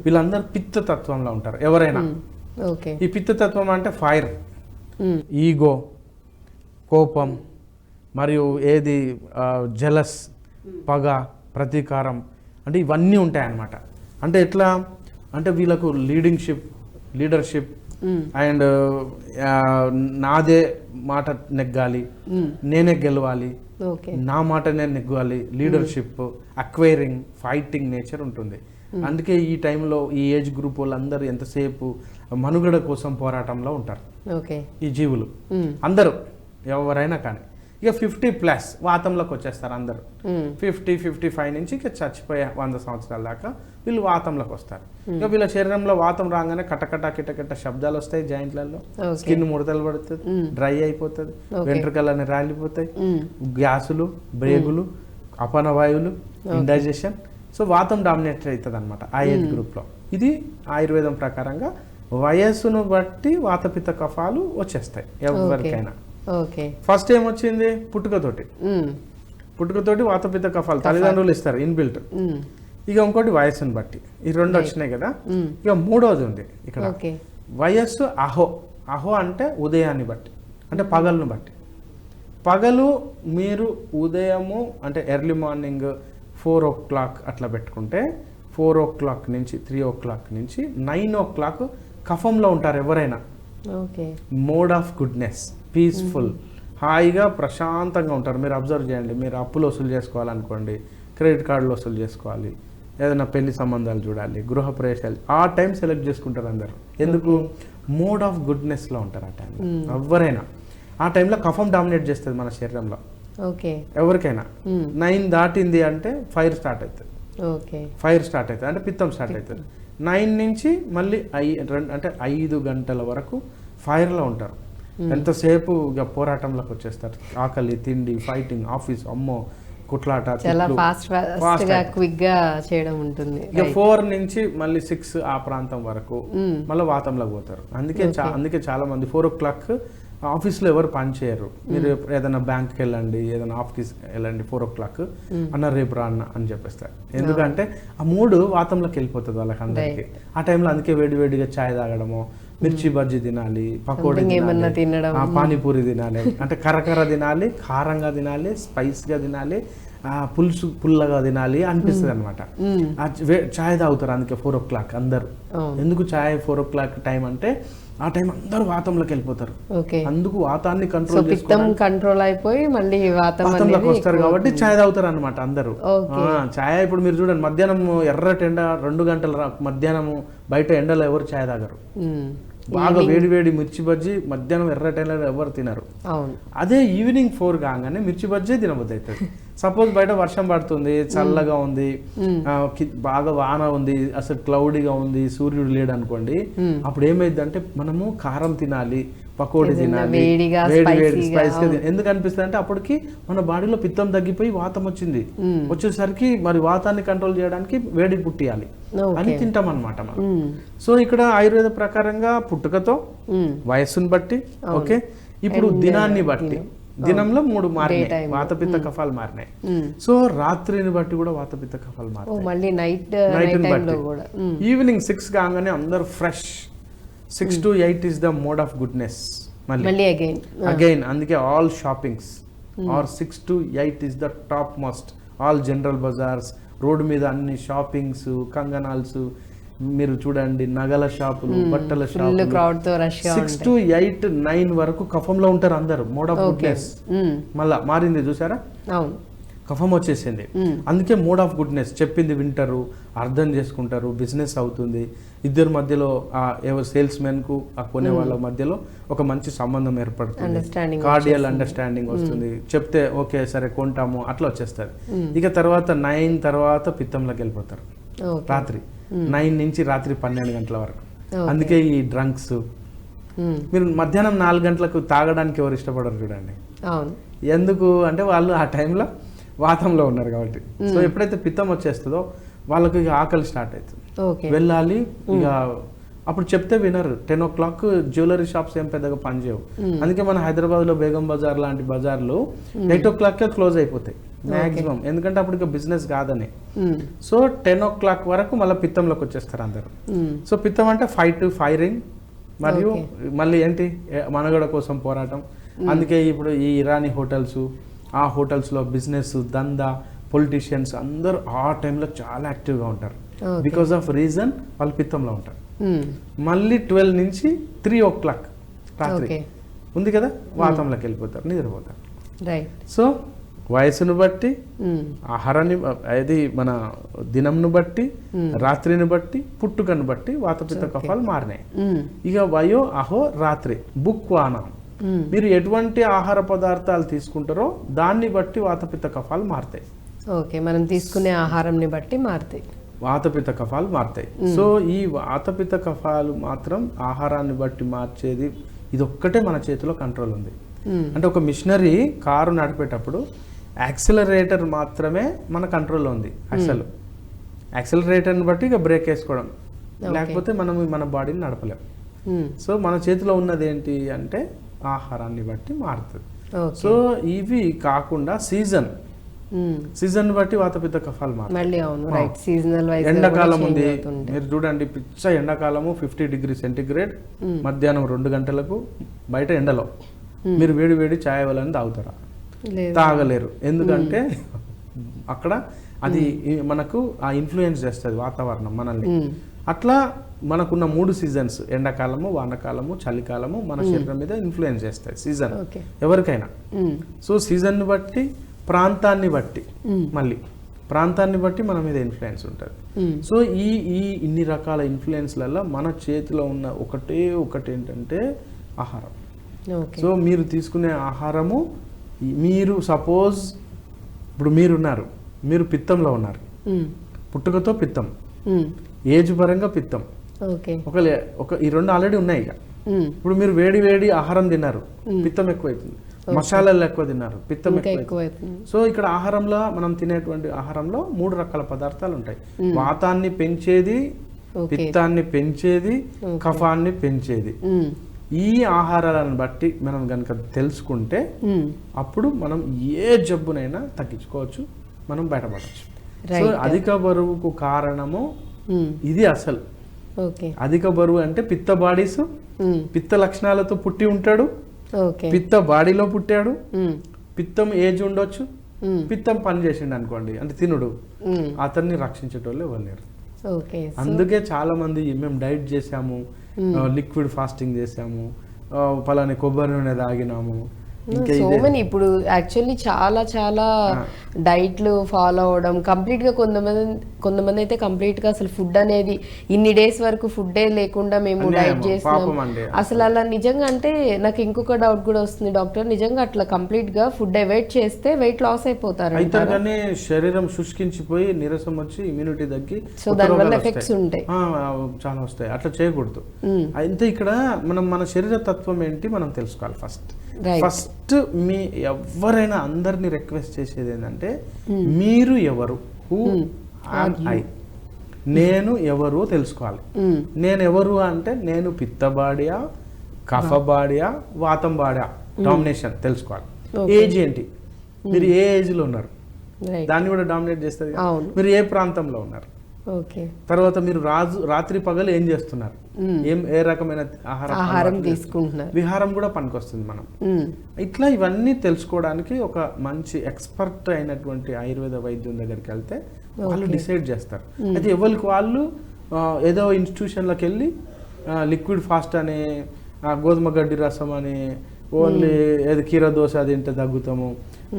వీళ్ళందరూ పిత్తతత్వంలో ఉంటారు ఎవరైనా. ఈ పిత్తతత్వం అంటే ఫైర్, ఈగో, కోపం, మరియు ఏది జెలస్, పగ, ప్రతీకారం, అంటే ఇవన్నీ ఉంటాయి అన్నమాట. అంటే ఎట్లా అంటే వీళ్ళకు లీడర్షిప్ అండ్ నాదే మాట నెగ్గాలి, నేనే గెలవాలి, నా మాట నేను నెగ్గాలి, లీడర్షిప్, అక్వైరింగ్, ఫైటింగ్ నేచర్ ఉంటుంది. అందుకే ఈ టైంలో ఈ ఏజ్ గ్రూప్ వాళ్ళందరూ ఎంతసేపు మనుగడ కోసం పోరాటంలో ఉంటారు ఈ జీవులు అందరూ ఎవరైనా కానీ. ఇక 50+ వాతంలోకి వచ్చేస్తారు అందరూ. 50-55 నుంచి ఇక చచ్చిపోయే 100 సంవత్సరాల దాకా వీళ్ళు వాతంలోకి వస్తారు. ఇక వీళ్ళ శరీరంలో వాతం రాగానే కటకట కిటకట శబ్దాలు వస్తాయి, జాయింట్లలో స్కిన్ ముడతలు పడుతుంది, డ్రై అయిపోతుంది, వెంట్రుకలన్నీ రాలిపోతాయి, గ్యాసులు, బ్రేగులు, అపనవాయువులు, ఇండైజెషన్. సో వాతం డామినేట్ అవుతుంది అనమాట ఆ ఏజ్ గ్రూప్లో. ఇది ఆయుర్వేదం ప్రకారంగా వయస్సును బట్టి వాతపిత్త కఫాలు వచ్చేస్తాయి ఎవరికైనా. ఫస్ట్ ఏమొచ్చింది, పుట్టుకతోటి వాతపిత్త కఫాలు తల్లిదండ్రులు ఇస్తారు ఇన్బిల్ట్. ఇక ఇంకోటి వయస్సును బట్టి, ఈ 2 వచ్చినాయి కదా. ఇక 3వది ఉంది ఇక్కడ, వయస్సు అహో అంటే ఉదయాన్ని బట్టి, అంటే పగలను బట్టి. పగలు మీరు ఉదయము అంటే ఎర్లీ మార్నింగ్ 4 o'clock అట్లా పెట్టుకుంటే 4 o'clock నుంచి 3 o'clock నుంచి 9 o'clock కఫంలో ఉంటారు ఎవరైనా. మోడ్ ఆఫ్ గుడ్నెస్, పీస్ఫుల్, హాయిగా ప్రశాంతంగా ఉంటారు. మీరు అబ్జర్వ్ చేయండి, మీరు అప్పులు వసూలు చేసుకోవాలనుకోండి, క్రెడిట్ కార్డులు వసూలు చేసుకోవాలి, ఏదైనా పెళ్లి సంబంధాలు చూడాలి, గృహ ప్రవేశాలు, ఆ టైం సెలెక్ట్ చేసుకుంటారు అందరు. ఎందుకు, మోడ్ ఆఫ్ గుడ్నెస్లో ఉంటారు ఆ టైంలో ఎవరైనా. ఆ టైంలో కఫం డామినేట్ చేస్తుంది మన శరీరంలో ఎవరికైనా. 9 దాటింది అంటే ఫైర్ స్టార్ట్ అవుతుంది, అంటే పిత్తం స్టార్ట్ అవుతుంది. 9 నుంచి మళ్ళీ అంటే 5 గంటల వరకు ఫైర్లో ఉంటారు. ఎంతసేపు ఇక పోరాటంలోకి వచ్చేస్తారు. ఆకలి, తిండి, ఫైటింగ్, ఆఫీస్, అమ్మో, కుట్లాట, ఇక 4 నుంచి మళ్ళీ 6 ఆ ప్రాంతం వరకు మళ్ళీ వాతంలోకి పోతారు. అందుకే చాలా మంది 4 o'clock ఆఫీస్లో ఎవరు పని చేయరు. మీరు ఏదైనా బ్యాంక్కి వెళ్ళండి, ఏదైనా ఆఫీస్కి వెళ్ళండి 4 o'clock అన్న రేపు రా అన్న అని చెప్పేస్తారు. ఎందుకంటే ఆ 3 వాతంలోకి వెళ్ళిపోతుంది వాళ్ళకి అందరికీ. ఆ టైంలో అందుకే వేడివేడిగా చాయ్ తాగడము, మిర్చి బజ్జీ తినాలి, పకోడీ తినాలి, పానీపూరి తినాలి, అంటే కరకర తినాలి, కారంగా తినాలి, స్పైస్గా తినాలి, పులుసు పుల్లగా తినాలి అనిపిస్తుంది అనమాట. చాయ్ తాగుతారు అందుకే 4 o'clock అందరు. ఎందుకు చాయ్ 4 o'clock టైం అంటే ఆ టైం అందరూ వాతంలోకి వెళ్ళిపోతారు. అందుకు వాతాన్ని కంట్రోల్ అయిపోయి మళ్ళీ వాతంలోకి వస్తారు కాబట్టి చాయ్ తాగుతారు అనమాట అందరూ. చాయ్ ఇప్పుడు మీరు చూడండి, మధ్యాహ్నం ఎర్రటి ఎండ 2 గంటల మధ్యాహ్నం బయట ఎండలో ఎవరు చాయ్ తాగరు. బాగా వేడి మిర్చి బజ్జీ మధ్యాహ్నం ఎర్రటి ఎండలో ఎవరు తినరు. అదే ఈవినింగ్ 4 కాగానే మిర్చి బజ్జీ తినబుద్ధి అవుతుంది. సపోజ్ బయట వర్షం పడుతుంది, చల్లగా ఉంది, బాగా వాన ఉంది, అసలు క్లౌడీగా ఉంది, సూర్యుడు లేడు అనుకోండి, అప్పుడు ఏమైంది అంటే మనము కారం తినాలి, పకోడీ తినాలి, వేడి స్పైసీగా. ఎందుకు అనిపిస్తుంది అంటే అప్పటికి మన బాడీలో పిత్తం తగ్గిపోయి వాతం వచ్చింది, వచ్చేసరికి మరి వాతాన్ని కంట్రోల్ చేయడానికి వేడి పుట్టియాలి అని తింటాం అనమాట మనం. సో ఇక్కడ ఆయుర్వేద ప్రకారంగా పుట్టుకతో, వయస్సును బట్టి, ఓకే, ఇప్పుడు దినాన్ని బట్టి, దినంలో 3 మారినాయి, వాతపిత్త కఫాలు మారినాయి. సో రాత్రిని బట్టి కూడా వాతపిత్త కఫాలు మారినాయి, నైట్ బట్టి. ఈవినింగ్ 6 కాగానే అందరు fresh. 6 to 8 is the mode of goodness. మళ్ళీ అగైన్ అందుకే all shoppings are 6 to 8 is the top most. All general bazaars, road మీద అన్ని షాపింగ్స్, కంగనాల్స్, మీరు చూడండి నగల షాపులు, బట్టల షాపులు. 6 to 8, 9 వరకు కఫంలో ఉంటారు అందరు. మోడ్ ఆఫ్ గుడ్నెస్ మళ్ళా మారింది చూసారా, కఫం వచ్చేసింది. అందుకే మోడ్ ఆఫ్ గుడ్నెస్ చెప్పింది వింటారు, అర్థం చేసుకుంటారు, బిజినెస్ అవుతుంది. ఇద్దరు మధ్యలో ఎవరు సేల్స్ మెన్ కు ఆ కొనే వాళ్ళ మధ్యలో ఒక మంచి సంబంధం ఏర్పడుతుంది, కార్డియల్ అండర్స్టాండింగ్ వస్తుంది. చెప్తే ఓకే సరే కొంటాము అట్లా వచ్చేస్తారు. ఇక తర్వాత 9 తర్వాత పిత్తంలోకి వెళ్ళిపోతారు, రాత్రి 9 నుంచి రాత్రి 12 గంటల వరకు. అందుకే ఈ డ్రంక్స్, మీరు మధ్యాహ్నం 4 గంటలకు తాగడానికి ఎవరు ఇష్టపడరు చూడండి. ఎందుకు అంటే వాళ్ళు ఆ టైంలో వాతంలో ఉన్నారు కాబట్టి. సో ఎప్పుడైతే పిత్తం వచ్చేస్తుందో వాళ్ళకి ఇక ఆకలి స్టార్ట్ అవుతుంది, వెళ్ళాలి. ఇక అప్పుడు చెప్తే వినరు. 10 o'clock జ్యువెలరీ షాప్స్ ఏం పెద్దగా పనిచేయవు. అందుకే మన హైదరాబాద్లో బేగం బజార్ లాంటి బజార్లు 8 o'clock క్లోజ్ అయిపోతాయి మ్యాక్సిమం, ఎందుకంటే అప్పుడు ఇక బిజినెస్ కాదని. సో 10 o'clock వరకు మళ్ళీ పిత్తంలోకి వచ్చేస్తారు అందరు. సో పిత్తం అంటే ఫైట్, ఫైరింగ్, మరియు మళ్ళీ ఏంటి మనుగడ కోసం పోరాటం. అందుకే ఇప్పుడు ఈ ఇరానీ హోటల్స్, ఆ హోటల్స్లో బిజినెస్, దందా, పొలిటీషియన్స్ అందరూ ఆ టైంలో చాలా యాక్టివ్గా ఉంటారు. బికాస్ ఆఫ్ రీజన్ వాళ్ళు పిత్తంలో ఉంటారు. మళ్ళీ 12 నుంచి 3 o'clock రాత్రి ఉంది కదా, వాతంలోకి వెళ్ళిపోతారు, నిద్రపోతారు. సో వయసును బట్టి, ఆహారాన్ని, అది మన దినంను బట్టి, రాత్రిని బట్టి, పుట్టుకను బట్టి వాతపిత్త కఫాలు మారినాయి. ఇక వయో అహో రాత్రి బుక్వానం, మీరు ఎటువంటి ఆహార పదార్థాలు తీసుకుంటారో దాన్ని బట్టి వాతపిత్త కఫాలు మారుతాయి. ఓకే, మనం తీసుకునే ఆహారంని బట్టి మారుతాయి, వాతపిత్త కఫాలు మారుతాయి. సో ఈ వాతపిత్త కఫాలు మాత్రం ఆహారాన్ని బట్టి మార్చేది ఇది ఒక్కటే మన చేతిలో కంట్రోల్ ఉంది. అంటే ఒక మిషనరీ కారు నడిపేటప్పుడు యాక్సిలరేటర్ మాత్రమే మన కంట్రోల్లో ఉంది. అసలు యాక్సిలరేటర్ని బట్టి ఇక బ్రేక్ వేసుకోవడం, లేకపోతే మనం మన బాడీని నడపలేం. సో మన చేతిలో ఉన్నది ఏంటి అంటే ఆహారాన్ని బట్టి మారుతుంది. సో ఇవి కాకుండా సీజన్ బట్టి వాతపిత్త కఫాలు మారుతాయి. ఎండాకాలం ఉంది, మీరు చూడండి పిచ్చ ఎండాకాలము 50 degrees సెంటిగ్రేడ్, మధ్యాహ్నం 2 గంటలకు బయట ఎండలో మీరు వేడి వేడి ఛాయ్ వాళ్ళని తాగుతారా? తాగలేరు. ఎందుకంటే అక్కడ అది మనకు ఆ ఇన్ఫ్లుయెన్స్ చేస్తుంది వాతావరణం మనల్ని. అట్లా మనకున్న 3 సీజన్స్, ఎండాకాలము, వానకాలము, చలికాలము, మన శరీరం మీద ఇన్ఫ్లుయెన్స్ చేస్తాయి సీజన్ ఎవరికైనా. సో సీజన్ని బట్టి, ప్రాంతాన్ని బట్టి, మళ్ళీ ప్రాంతాన్ని బట్టి మన మీద ఇన్ఫ్లుయెన్స్ ఉంటుంది. సో ఈ ఇన్ని రకాల ఇన్ఫ్లుయెన్స్లలో మన చేతిలో ఉన్న ఒకటి ఏంటంటే ఆహారం. సో మీరు తీసుకునే ఆహారము, మీరు సపోజ్ ఇప్పుడు మీరున్నారు, మీరు పిత్తంలో ఉన్నారు, పుట్టుకతో పిత్తం, ఏజ్ పరంగా పిత్తం, ఒక ఈ 2 ఆల్రెడీ ఉన్నాయి. ఇక ఇప్పుడు మీరు వేడి వేడి ఆహారం తిన్నారు, పిత్తం ఎక్కువైతుంది. మసాలాలు ఎక్కువ తిన్నారు, పిత్తం ఎక్కువైతుంది. సో ఇక్కడ ఆహారంలో, మనం తినేటువంటి ఆహారంలో 3 రకాల పదార్థాలు ఉంటాయి. వాతాన్ని పెంచేది, పిత్తాన్ని పెంచేది, కఫాన్ని పెంచేది. ఈ ఆహారాలను బట్టి మనం కనుక తెలుసుకుంటే అప్పుడు మనం ఏ జబ్బునైనా తగ్గించుకోవచ్చు, మనం బయటపడవచ్చు. సో అధిక బరువుకు కారణము ఇది. అసలు అధిక బరువు అంటే పిత్త బాడీస్, పిత్త లక్షణాలతో పుట్టి ఉంటాడు, పిత్త బాడీలో పుట్టాడు, పిత్తం ఏజ్ ఉండొచ్చు, పిత్తం పని చేసిండు అనుకోండి అంటే తినుడు, అతన్ని రక్షించేటోళ్ళు ఎవరు లేరు. అందుకే చాలా మంది మేము డైట్ చేసాము, లిక్విడ్ ఫాస్టింగ్ చేసాము, పలాని కొబ్బరి నూనె తాగినాము, ఇంకా సో మెనీ ఇప్పుడు యాక్చువల్లీ చాలా చాలా డైట్లు ఫాలో అవడం కంప్లీట్ గా కొంతమంది అయితే కంప్లీట్ గా అసలు ఫుడ్ అనేది ఇన్ని డేస్ వరకు ఫుడ్డే లేకుండా మేము డైట్ చేస్తున్నాం అసలు అలా నిజంగా అంటే నాకు ఇంకొక డౌట్ కూడా వస్తుంది డాక్టర్, నిజంగా అట్లా కంప్లీట్ గా ఫుడ్ అవాయిడ్ చేస్తే వెయిట్ లాస్ అయిపోతారు అయితే కానీ శరీరం శుష్కించిపోయి నీరసం వచ్చి ఇమ్యూనిటీ తగ్గి సో దానివల్ల ఎఫెక్ట్స్ ఉంటాయి చాలా వస్తాయి. అట్లా చేయకూడదు. అయితే ఇక్కడ మన శరీర తత్వం ఏంటి మనం తెలుసుకోవాలి. ఫస్ట్ మీ ఎవరైనా అందరినీ రిక్వెస్ట్ చేసేది ఏంటంటే మీరు ఎవరు, హూ ఆమ్ ఐ, నేను ఎవరు తెలుసుకోవాలి. నేను ఎవరు అంటే నేను పిత్తబాడియా, కఫబాడియా, వాతం బాడియా డామినేషన్ తెలుసుకోవాలి. ఏజ్ ఏంటి, మీరు ఏ ఏజ్ లో ఉన్నారు దాన్ని కూడా డామినేట్ చేస్తుంది. మీరు ఏ ప్రాంతంలో ఉన్నారు, తర్వాత మీరు రాత్రి పగలు ఏం చేస్తున్నారు, ఏ రకమైన ఆహారం తీసుకుంటున్నారు, విహారం కూడా పనికొస్తుంది మనం. ఇట్లా ఇవన్నీ తెలుసుకోవడానికి ఒక మంచి ఎక్స్పర్ట్ అయినటువంటి ఆయుర్వేద వైద్యం దగ్గరికి వెళ్తే వాళ్ళు డిసైడ్ చేస్తారు. అయితే ఎవరికి వాళ్ళు ఏదో ఇన్స్టిట్యూషన్లకు వెళ్ళి లిక్విడ్ ఫాస్ట్ అని, గోధుమ గడ్డి రసం అని, ఓన్లీ ఏది కీర దోశ తింటే తగ్గుతాము,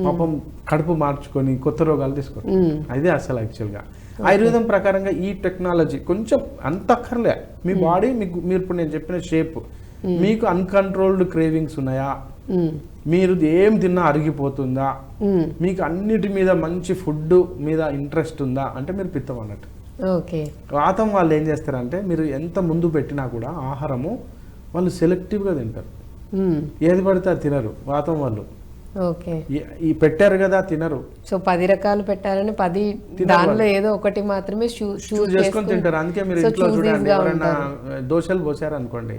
పాపం కడుపు మార్చుకొని కొత్త రోగాలు తీసుకోండి. అదే అసలు యాక్చువల్గా ఆయుర్వేదం ప్రకారంగా ఈ టెక్నాలజీ కొంచెం అంత అక్కర్లే. మీ బాడీ మీరు ఇప్పుడు నేను చెప్పిన షేప్, మీకు అన్కంట్రోల్డ్ క్రేవింగ్స్ ఉన్నాయా, మీరు ఏం తిన్నా అరిగిపోతుందా, మీకు అన్నిటి మీద మంచి ఫుడ్ మీద ఇంట్రెస్ట్ ఉందా అంటే మీరు పిత్తం అన్నట్టు. వాతం వాళ్ళు ఏం చేస్తారంటే మీరు ఎంత ముందు పెట్టినా కూడా ఆహారము వాళ్ళు సెలెక్టివ్గా తింటారు, ఏది పడితే అది తినరు. వాతం వాళ్ళు ఈ పెట్టారు కదా తినరు. సో 10 రకాలు పెట్టారని 10 దానిలో ఏదో ఒకటి మాత్రమే చూస్ చేసుకొని తింటారు. అందుకే మీరు ఇంట్లో చూడండి, ఎవరైనా దోశలు పోసారు అనుకోండి,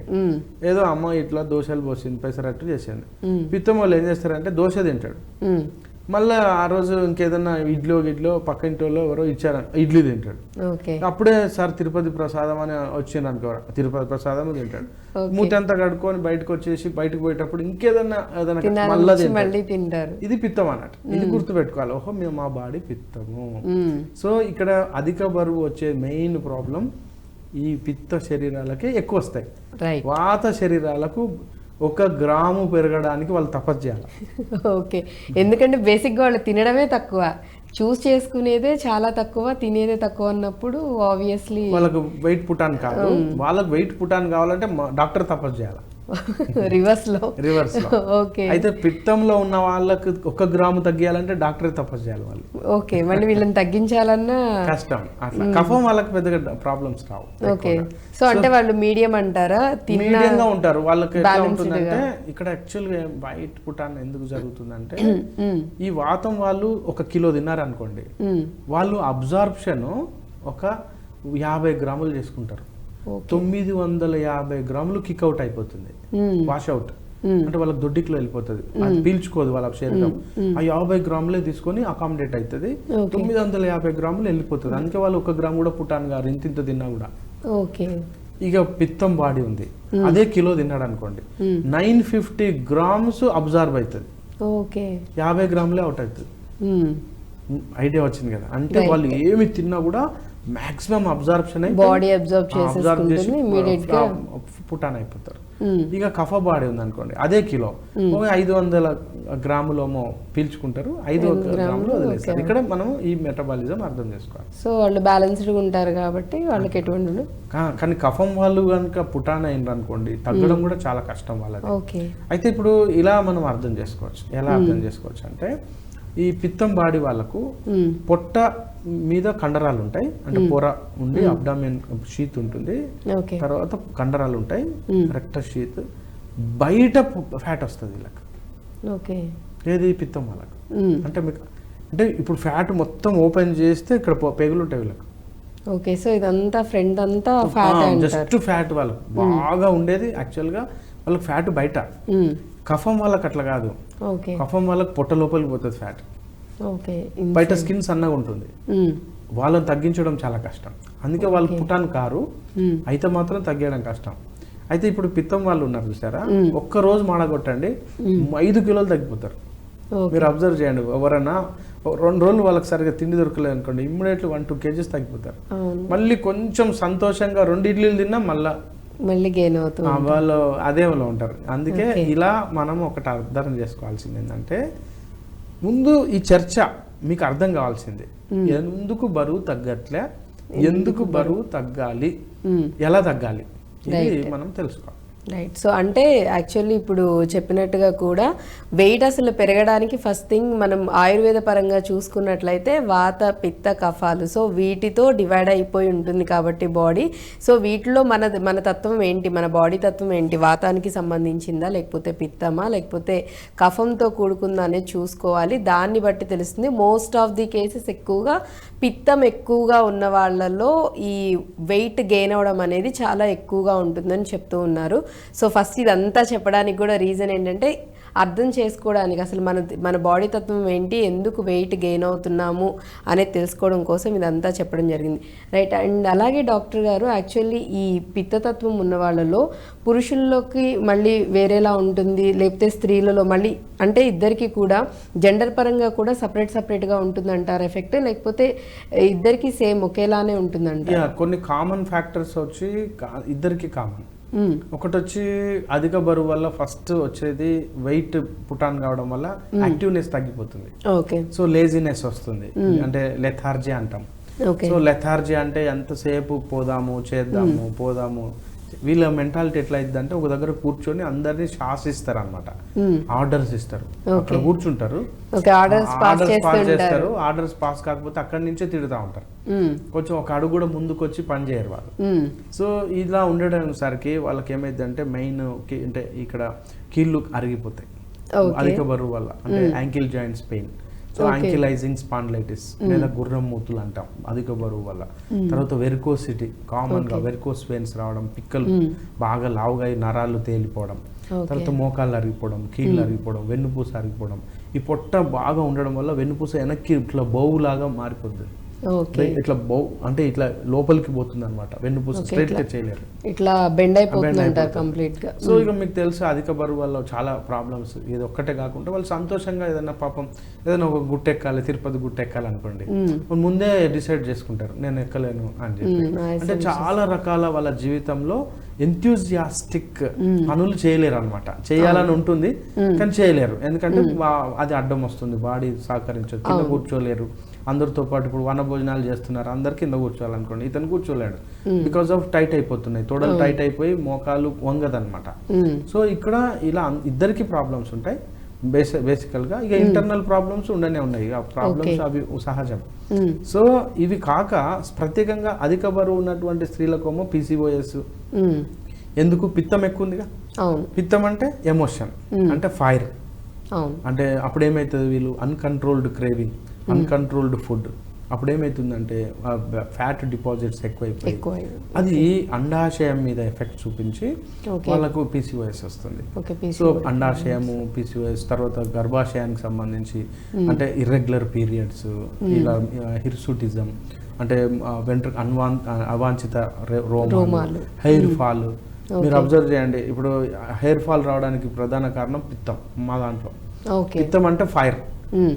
ఏదో అమ్మ ఇట్లా దోశలు పోసింది పెసరట్టు చేసింది, పిత్తం వాళ్ళు ఏం చేస్తారంటే దోశ తింటాడు, మళ్ళీ ఆ రోజు ఇంకేదన్నా ఇడ్లో పక్క ఇంట్లో ఎవరో ఇచ్చారు ఇడ్లీ తింటాడు. అప్పుడే సార్ తిరుపతి ప్రసాదం అని వచ్చింది అనుకో, తిరుపతి ప్రసాదం తింటాడు. మూటంతా కడుక్కొని బయటకు వచ్చేసి బయటకు పోయేటప్పుడు ఇంకేదన్నా మళ్ళీ తింటారు. ఇది పిత్తం అన్నట్టు. ఇది గుర్తుపెట్టుకోవాలి. ఓహో మేము మా బాడీ పిత్తము. సో ఇక్కడ అధిక బరువు వచ్చే మెయిన్ ప్రాబ్లం ఈ పిత్త శరీరాలకి ఎక్కువ వస్తాయి. వాత శరీరాలకు 1 గ్రాము పెరగడానికి వాళ్ళు తపస్సు చేయాలి. ఓకే, ఎందుకంటే బేసిక్గా వాళ్ళు తినడమే తక్కువ, చూస్ చేసుకునేదే చాలా తక్కువ, తినేదే తక్కువ అన్నప్పుడు ఆబ్వియస్లీ వాళ్ళకు వెయిట్ పుటాన్ కాదు. వాళ్ళకి వెయిట్ పుటాన్ కావాలంటే డాక్టర్ తపస్సు చేయాలి. రివర్స్ లో. ఓకే, అయితే పిత్తంలో ఉన్న వాళ్ళకి 1 గ్రాము తగ్గియాలంటే డాక్టర్ తపస్సు చేయాలి వాళ్ళు. ఓకే, మళ్ళీ వీళ్ళని తగ్గించాలన్నా కష్టం. అట్లా కఫం వాళ్ళకి పెద్దగా ప్రాబ్లమ్స్ రావు. ఓకే, సో అంటే వాళ్ళు మీడియం అంటారా, మీడియంగా ఉంటారు. వాళ్ళకి ఎట్లా ఉంటుందంటే ఇక్కడ యాక్చువల్గా వైట్ పుటాన్ ఎందుకు జరుగుతుందంటే ఈ వాతం వాళ్ళు 1 కిలో తిన్నారు అనుకోండి, వాళ్ళు అబ్జార్ప్షన్ ఒక 50 గ్రాములు చేసుకుంటారు. 950 గ్రాములు కిక్అవుట్ అయిపోతుంది, వాష్ అవుట్ అంటే వాళ్ళకి దొడ్డికిలో వెళ్ళిపోతుంది, అది పీల్చుకోదు వాళ్ళ శరీరం. ఆ 50 గ్రాములే తీసుకొని అకామిడేట్ అవుతుంది, 950 గ్రాములు వెళ్ళిపోతుంది. అందుకే వాళ్ళు 1 గ్రాము కూడా పుటాన్ గారు ఇంత తిన్నా కూడా. ఇక పిత్తం బాడీ ఉంది, అదే కిలో తిన్నాడు అనుకోండి, 950 గ్రామ్స్ అబ్జర్వ్ అవుతుంది, 50 గ్రాములే అవుట్ అవుతుంది. ఐడియా వచ్చింది కదా. అంటే వాళ్ళు ఏమి తిన్నా కూడా మాక్సిమం అబ్జార్ప్షన్ బాడీ అబ్జర్వ్ చేసి పుటాన్ అయిపోతారు. ఇక కఫ బాడీ ఉంది అనుకోండి, అదే కిలో 500 గ్రాములేమో పీల్చుకుంటారు, 500 గ్రాములు వదిలేస్తారు. ఇక్కడ మనం ఈ మెటబాలిజం అర్థం చేసుకోవాలి. సో వాళ్ళు బ్యాలెన్స్డ్ ఉంటారు కాబట్టి వాళ్ళకి ఎటువంటి. కానీ కఫం వాళ్ళు కనుక పుటాన్ అయినారు అనుకోండి, తగ్గడం కూడా చాలా కష్టం వాళ్ళకి. అయితే ఇప్పుడు ఇలా మనం అర్థం చేసుకోవచ్చు. ఎలా అర్థం చేసుకోవచ్చు అంటే ఈ పిత్తం బాడీ వాళ్ళకు పొట్ట మీద కండరాలు ఉంటాయి, అంటే పొర ఉండి అబ్డామిన్ షీత్ ఉంటుంది, తర్వాత కండరాలు ఉంటాయి, రెక్టస్ షీత్, బయట ఫ్యాట్ వస్తుంది వీళ్ళకి. ఏది పిత్తం వాళ్ళకు అంటే మీకు అంటే ఇప్పుడు ఫ్యాట్ మొత్తం ఓపెన్ చేస్తే ఇక్కడ పేగులు ఉంటాయి వీళ్ళకి. ఓకే, సో ఇదంతా ఫ్రంట్ అంతా ఫ్యాట్, జస్ట్ ఫ్యాట్ వాళ్ళకు బాగా ఉండేది. యాక్చువల్గా వాళ్ళకి ఫ్యాట్ బయట. కఫం వాళ్ళకి అట్లా కాదు, కఫం వాళ్ళకి పొట్ట లోపలికి పోతుంది ఫ్యాట్, బయట స్కిన్ సన్నగా ఉంటుంది. వాళ్ళని తగ్గించడం చాలా కష్టం, అందుకే వాళ్ళు పుటాన్ కారు, అయితే మాత్రం తగ్గడం కష్టం. అయితే ఇప్పుడు పిత్తం వాళ్ళు ఉన్నారు చూసారా, 1 రోజు మాడగొట్టండి 5 కిలోలు తగ్గిపోతారు. మీరు అబ్జర్వ్ చేయండి, ఎవరైనా 2 రోజులు వాళ్ళకి సరిగ్గా తిండి దొరకలేదు అనుకోండి, ఇమ్మీడియట్లీ 1-2 kgs తగ్గిపోతారు. మళ్ళీ కొంచెం సంతోషంగా 2 ఇడ్లీలు తిన్నా మళ్ళీ మళ్ళీ గెయిన్ అవుతుంది. వాళ్ళు అదేలో ఉంటారు. అందుకే ఇలా మనం ఒకటి అర్థం చేసుకోవాల్సింది ఏంటంటే, ముందు ఈ చర్చ మీకు అర్థం కావాల్సింది, ఎందుకు బరువు తగ్గట్లే, ఎందుకు బరువు తగ్గాలి, ఎలా తగ్గాలి, ఇది మనం తెలుసుకోవాలి. రైట్. సో అంటే యాక్చువల్లీ ఇప్పుడు చెప్పినట్టుగా కూడా వెయిట్ అసలు పెరగడానికి ఫస్ట్ థింగ్ మనం ఆయుర్వేద పరంగా చూసుకున్నట్లయితే వాత పిత్త కఫాలు, సో వీటితో డివైడ్ అయిపోయి ఉంటుంది కాబట్టి బాడీ. సో వీటిలో మన తత్వం ఏంటి, మన బాడీ తత్వం ఏంటి, వాతానికి సంబంధించిందా లేకపోతే పిత్తమా లేకపోతే కఫంతో కూడుకుందా అనేది చూసుకోవాలి. దాన్ని బట్టి తెలుస్తుంది. మోస్ట్ ఆఫ్ ది కేసెస్ ఎక్కువగా పిత్తం ఎక్కువగా ఉన్న వాళ్ళలో ఈ వెయిట్ గెయిన్ అవ్వడం అనేది చాలా ఎక్కువగా ఉంటుందని చెప్తూ ఉన్నారు. సో ఫస్ట్ ఇదంతా చెప్పడానికి కూడా రీజన్ ఏంటంటే అర్థం చేసుకోవడానికి, అసలు మన బాడీ తత్వం ఏంటి, ఎందుకు వెయిట్ గెయిన్ అవుతున్నాము అనేది తెలుసుకోవడం కోసం ఇదంతా చెప్పడం జరిగింది. రైట్. అండ్ అలాగే డాక్టర్ గారు, యాక్చువల్లీ ఈ పిత్తతత్వం ఉన్న వాళ్ళలో పురుషుల్లోకి మళ్ళీ వేరేలా ఉంటుంది, లేకపోతే స్త్రీలలో మళ్ళీ, అంటే ఇద్దరికి కూడా జెండర్ పరంగా కూడా సపరేట్గా ఉంటుందంటారు ఎఫెక్ట్, లేకపోతే ఇద్దరికి సేమ్ ఒకేలానే ఉంటుందంట? కొన్ని కామన్ ఫ్యాక్టర్స్ వచ్చి ఇద్దరికి కామన్. ఒకటి వచ్చి అధిక బరువు వల్ల ఫస్ట్ వచ్చేది వెయిట్ పుటాన్ కావడం వల్ల యాక్టివ్నెస్ తగ్గిపోతుంది. ఓకే. సో లేజినెస్ వస్తుంది, అంటే లెథార్జీ అంటాం. సో లెథార్జీ అంటే ఎంతసేపు పోదాము. వీళ్ళ మెంటాలిటీ ఎట్లా అయింది అంటే, ఒక దగ్గర కూర్చొని అందరినీ శాసిస్తారు అనమాట, ఆర్డర్స్ ఇస్తారు. అక్కడ కూర్చుంటారు, ఆర్డర్స్ పాస్ కాకపోతే అక్కడి నుంచే తిడుతూ ఉంటారు. కొంచెం ఒక అడుగు కూడా ముందుకు వచ్చి పని చేయరు వాళ్ళు. సో ఇలా ఉండడం సరికి వాళ్ళకి ఏమైందంటే మెయిన్ అంటే ఇక్కడ కీళ్ళు అరిగిపోతాయి అధిక బరువు వల్ల, అంటే ankle joints pain. So ankylosing spondylitis లేదా గుర్రం మూతులు అంటాం అధిక బరువు వల్ల. తర్వాత వెరికోసిటీ, కామన్ గా వెరికోస్ వెయిన్స్ రావడం, పిక్కలు బాగా లావుగా నరాలు తేలిపోవడం, తర్వాత మోకాళ్ళు అరిగిపోవడం, కీళ్ళు అరిగిపోవడం, వెన్నుపూస అరిగిపోవడం. ఈ పొట్ట బాగా ఉండడం వల్ల వెన్నుపూస వెనక్కి ఇట్లా బౌలాగా మారిపోతుంది. ఇట్లా అంటే ఇట్లా లోపలికి పోతుంది అనమాట, వెన్నుపూస స్ట్రైట్ గా చేయలేరు, ఇట్లా బెండ్ అయిపోతుంది కంప్లీట్ గా. సో ఇక మీకు తెలుసు అధిక బరువు వల్ల చాలా ప్రాబ్లమ్స్. ఇది ఒక్కటే కాకుండా వాళ్ళు సంతోషంగా ఏదైనా పాపం ఏదైనా ఒక గుట్టెక్కాలి, తిరుపతి గుట్టెక్కాలి అనుకోండి, ముందే డిసైడ్ చేసుకుంటారు నేను ఎక్కలేను అని చెప్పి. అంటే చాలా రకాల వాళ్ళ జీవితంలో ఎంథ్యూజియాస్టిక్ పనులు చేయలేరు అనమాట. చేయాలని ఉంటుంది కానీ చేయలేరు, ఎందుకంటే అది అడ్డం వస్తుంది, బాడీ సహకరించదు, కింద కూర్చోలేరు. అందరితో పాటు ఇప్పుడు వన భోజనాలు చేస్తున్నారు, అందరు కింద కూర్చోవాలనుకోండి, ఇతను కూర్చోలేడు, బికాస్ ఆఫ్ టైట్ అయిపోతున్నాయి, తోడలు టైట్ అయిపోయి మోకాలు వంగదనమాట. సో ఇక్కడ ఇలా ఇద్దరికి ప్రాబ్లమ్స్ ఉంటాయి బేసికల్ గా. ఇక ఇంటర్నల్ ప్రాబ్లమ్స్ ఉండనే ఉన్నాయి, ఆ ప్రాబ్లమ్స్ అవి సహజం. సో ఇవి కాక ప్రత్యేకంగా అధిక బరువు ఉన్నటువంటి స్త్రీలకేమో PCOS. ఎందుకు? పిత్తం ఎక్కువ ఉందిగా. పిత్తం అంటే ఎమోషన్, అంటే ఫైర్. అంటే అప్పుడు ఏమవుతుంది, వీళ్ళు అన్కంట్రోల్డ్ క్రేవింగ్, అన్కంట్రోల్డ్ ఫుడ్. అప్పుడు ఏమవుతుందంటే ఫ్యాట్ డిపాజిట్స్ ఎక్కువైపోయి అది అండాశయం మీద ఎఫెక్ట్ చూపించి వాళ్ళకు PCOS వస్తుంది. సో అండాశయము, PCOS, తర్వాత గర్భాశయానికి సంబంధించి అంటే ఇర్రెగ్యులర్ పీరియడ్స్, ఇలా హిర్సుటిజం అంటే అవాంఛిత రోమాలు, హెయిర్ ఫాల్. మీరు అబ్జర్వ్ చేయండి, ఇప్పుడు హెయిర్ ఫాల్ రావడానికి ప్రధాన కారణం పిత్తం. మా దాంట్లో పిత్తం అంటే ఫైర్.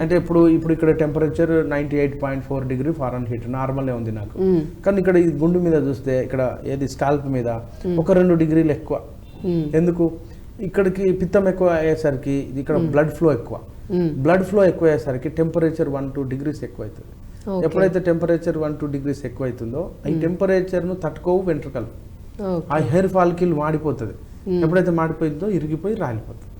అంటే ఇప్పుడు ఇక్కడ టెంపరేచర్ 98.4 డిగ్రీ ఫారెన్హీట్ నార్మల్ ఉంది నాకు, కానీ ఇక్కడ ఈ గుండు మీద చూస్తే ఇక్కడ ఏది స్కాల్ప్ మీద ఒక 2 డిగ్రీలు ఎక్కువ. ఎందుకు? ఇక్కడికి పిత్తం ఎక్కువ అయ్యేసరికి ఇక్కడ బ్లడ్ ఫ్లో ఎక్కువ అయ్యేసరికి టెంపరేచర్ 1-2 డిగ్రీస్ ఎక్కువ అవుతుంది. ఎప్పుడైతే టెంపరేచర్ 1-2 డిగ్రీస్ ఎక్కువ అవుతుందో ఈ టెంపరేచర్ ను తట్టుకోవు వెంట్రుకలు, ఆ హెయిర్ ఫాల్కి మాడిపోతుంది. ఎప్పుడైతే మాడిపోయిందో ఇరిగిపోయి రాలిపోతుంది.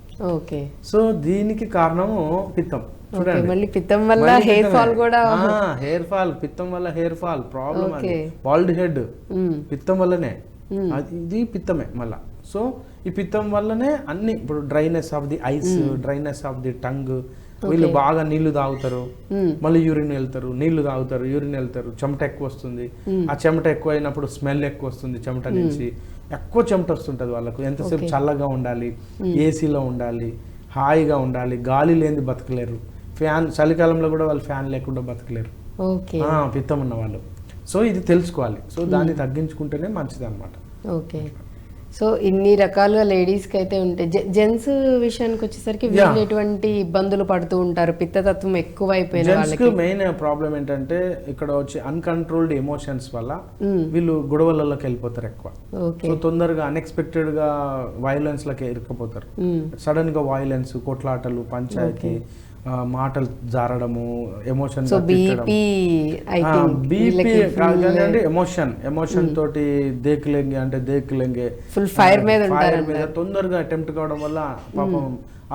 సో దీనికి కారణము పిత్తం. చూడండి, పిత్తం వల్ల హెయిర్ ఫాల్ కూడా, హెయిర్ ఫాల్ పిత్తం వల్ల hair fall problem, bald head పిత్తం వల్లనే, ఇది పిత్తమే మళ్ళా. సో ఈ పిత్తం వల్లనే అన్ని, ఇప్పుడు dryness of the ice, dryness of the tongue. వీళ్ళు బాగా నీళ్లు తాగుతారు, మళ్ళీ యూరిన్ వెళ్తారు, నీళ్లు తాగుతారు, యూరిన్ వెళ్తారు, చెమట ఎక్కువ వస్తుంది. ఆ చెమట ఎక్కువ అయినప్పుడు స్మెల్ ఎక్కువ వస్తుంది, చెమట నుంచి ఎక్కువ చెమట వస్తుంటది వాళ్ళకు. ఎంతసేపు చల్లగా ఉండాలి, ఏసీలో ఉండాలి, హాయిగా ఉండాలి, గాలి లేని బతకలేరు. ఫ్యాన్, చలికాలంలో కూడా వాళ్ళు ఫ్యాన్ లేకుండా బతకలేరు పిత్తం ఉన్న వాళ్ళు. సో ఇది తెలుసుకోవాలి. సో దాన్ని తగ్గించుకుంటేనే మంచిది అనమాట. ఓకే. సో ఇన్ని రకాలుగా లేడీస్కి అయితే ఉంటాయి. జెంట్స్ విషయానికి వచ్చేసరికి వీళ్ళు ఎటువంటి ఇబ్బందులు పడుతూ ఉంటారు? పిత్తతత్వం ఎక్కువ అయిపోయిన వాళ్ళకి మెయిన్ ప్రాబ్లం ఏంటంటే ఇక్కడ వచ్చి అన్కంట్రోల్డ్ ఎమోషన్స్ వల్ల వీళ్ళు గొడవలలోకి వెళ్ళిపోతారు ఎక్కువ. సో తొందరగా అన్ఎక్స్పెక్టెడ్ గా వైలెన్స్ లకి ఇరుక్కుపోతారు. సడన్ గా వైలెన్స్, కొట్లాటలు, పంచాయతీ, మాటలు జారడము, ఎమోషన్ ఎమోషన్ తోటి దేకులెంగే ఫుల్ ఫైర్ మీద తొందరగా అటెంప్ట్ కావడం వల్ల పాపం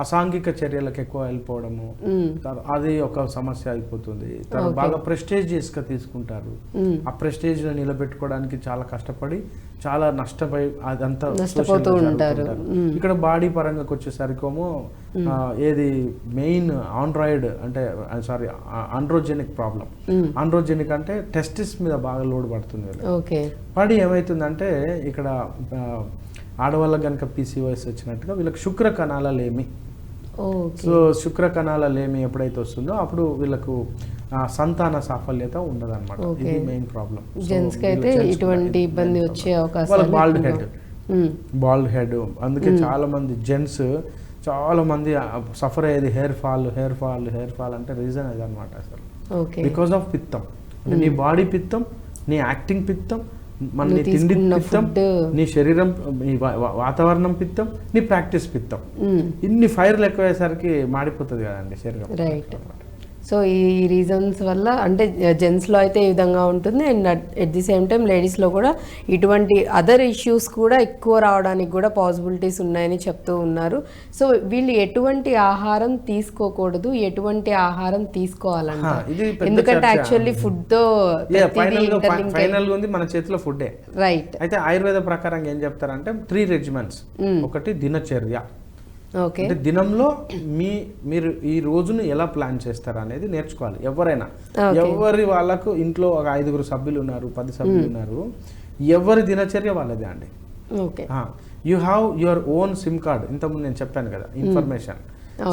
అసాంఘిక చర్యలకు ఎక్కువ వెళ్ళిపోవడము, అది ఒక సమస్య అయిపోతుంది. బాగా ప్రెస్టేజియస్ గా తీసుకుంటారు. ఆ ప్రెస్టేజ్ నిలబెట్టుకోవడానికి చాలా కష్టపడి చాలా నష్టపోయి అదంతా ఉంటారు. ఇక్కడ బాడీ పరంగా వచ్చేసరికేమో ఏది మెయిన్ ఆండ్రాయిడ్ అంటే సారీ ఆండ్రోజెనిక్ ప్రాబ్లం. ఆండ్రోజెనిక్ అంటే టెస్టిస్ మీద బాగా లోడ్ పడుతుంది. పడి ఏమవుతుందంటే ఇక్కడ ఆడవాళ్ళకి కనుక PCOS వచ్చినట్టుగా వీళ్ళకి శుక్ర కణాల లేమి. సో శుక్ర కణాల లేమి ఎప్పుడైతే వస్తుందో అప్పుడు వీళ్ళకు సంతాన సాఫల్యత ఉండదు అనమాట. ఇది మెయిన్ ప్రాబ్లం. ఇటువంటి ఇబ్బంది వచ్చే అవకాశం. బాల్డ్ హెడ్ అందుకే చాలా మంది జెంట్స్ చాలా మంది సఫర్ అయ్యేది హెయిర్ ఫాల్ అంటే రీజన్ అది అనమాట. అసలు బికాస్ ఆఫ్ పిత్తం. అంటే నీ బాడీ పిత్తం, నీ యాక్టింగ్ పిత్తం, మన నీ తిండి పిత్తం, నీ శరీరం వాతావరణం పిత్తం, నీ ప్రాక్టీస్ పిత్తం. ఇన్ని ఫైర్లు ఎక్కువయ్యేసరికి మాడిపోతుంది కదండి శరీరం. రైట్. సో ఈ రీజన్స్ వల్ల అంటే జెంట్స్లో అయితే ఈ విధంగా ఉంటుంది, and at the same time లేడీస్లో కూడా ఇటువంటి అదర్ ఇష్యూస్ కూడా ఎక్కువ రావడానికి కూడా పాసిబిలిటీస్ ఉన్నాయని చెప్తూ ఉన్నారు. సో వీళ్ళు ఎటువంటి ఆహారం తీసుకోకూడదు, ఎటువంటి ఆహారం తీసుకోవాలంట? ఎందుకంటే యాక్చువల్లీ ఫుడ్తో ఫైనల్ ఉంది మన చేతిలో ఫుడ్డే. రైట్. అయితే ఆయుర్వేద ప్రకారం ఏం చెప్తారంటే 3 రెజిమెంట్స్. ఒకటి దినచర్య, అంటే దినంలో మీరు ఈ రోజును ఎలా ప్లాన్ చేస్తారు అనేది నేర్చుకోవాలి. ఎవరైనా ఎవరి వాళ్ళకు ఇంట్లో ఒక 5 సభ్యులు ఉన్నారు, 10 సభ్యులు ఉన్నారు, ఎవరి దినచర్య వాళ్ళదే అండి. You have your own SIM card. ఇంతకుముందు నేను చెప్పాను కదా ఇన్ఫర్మేషన్.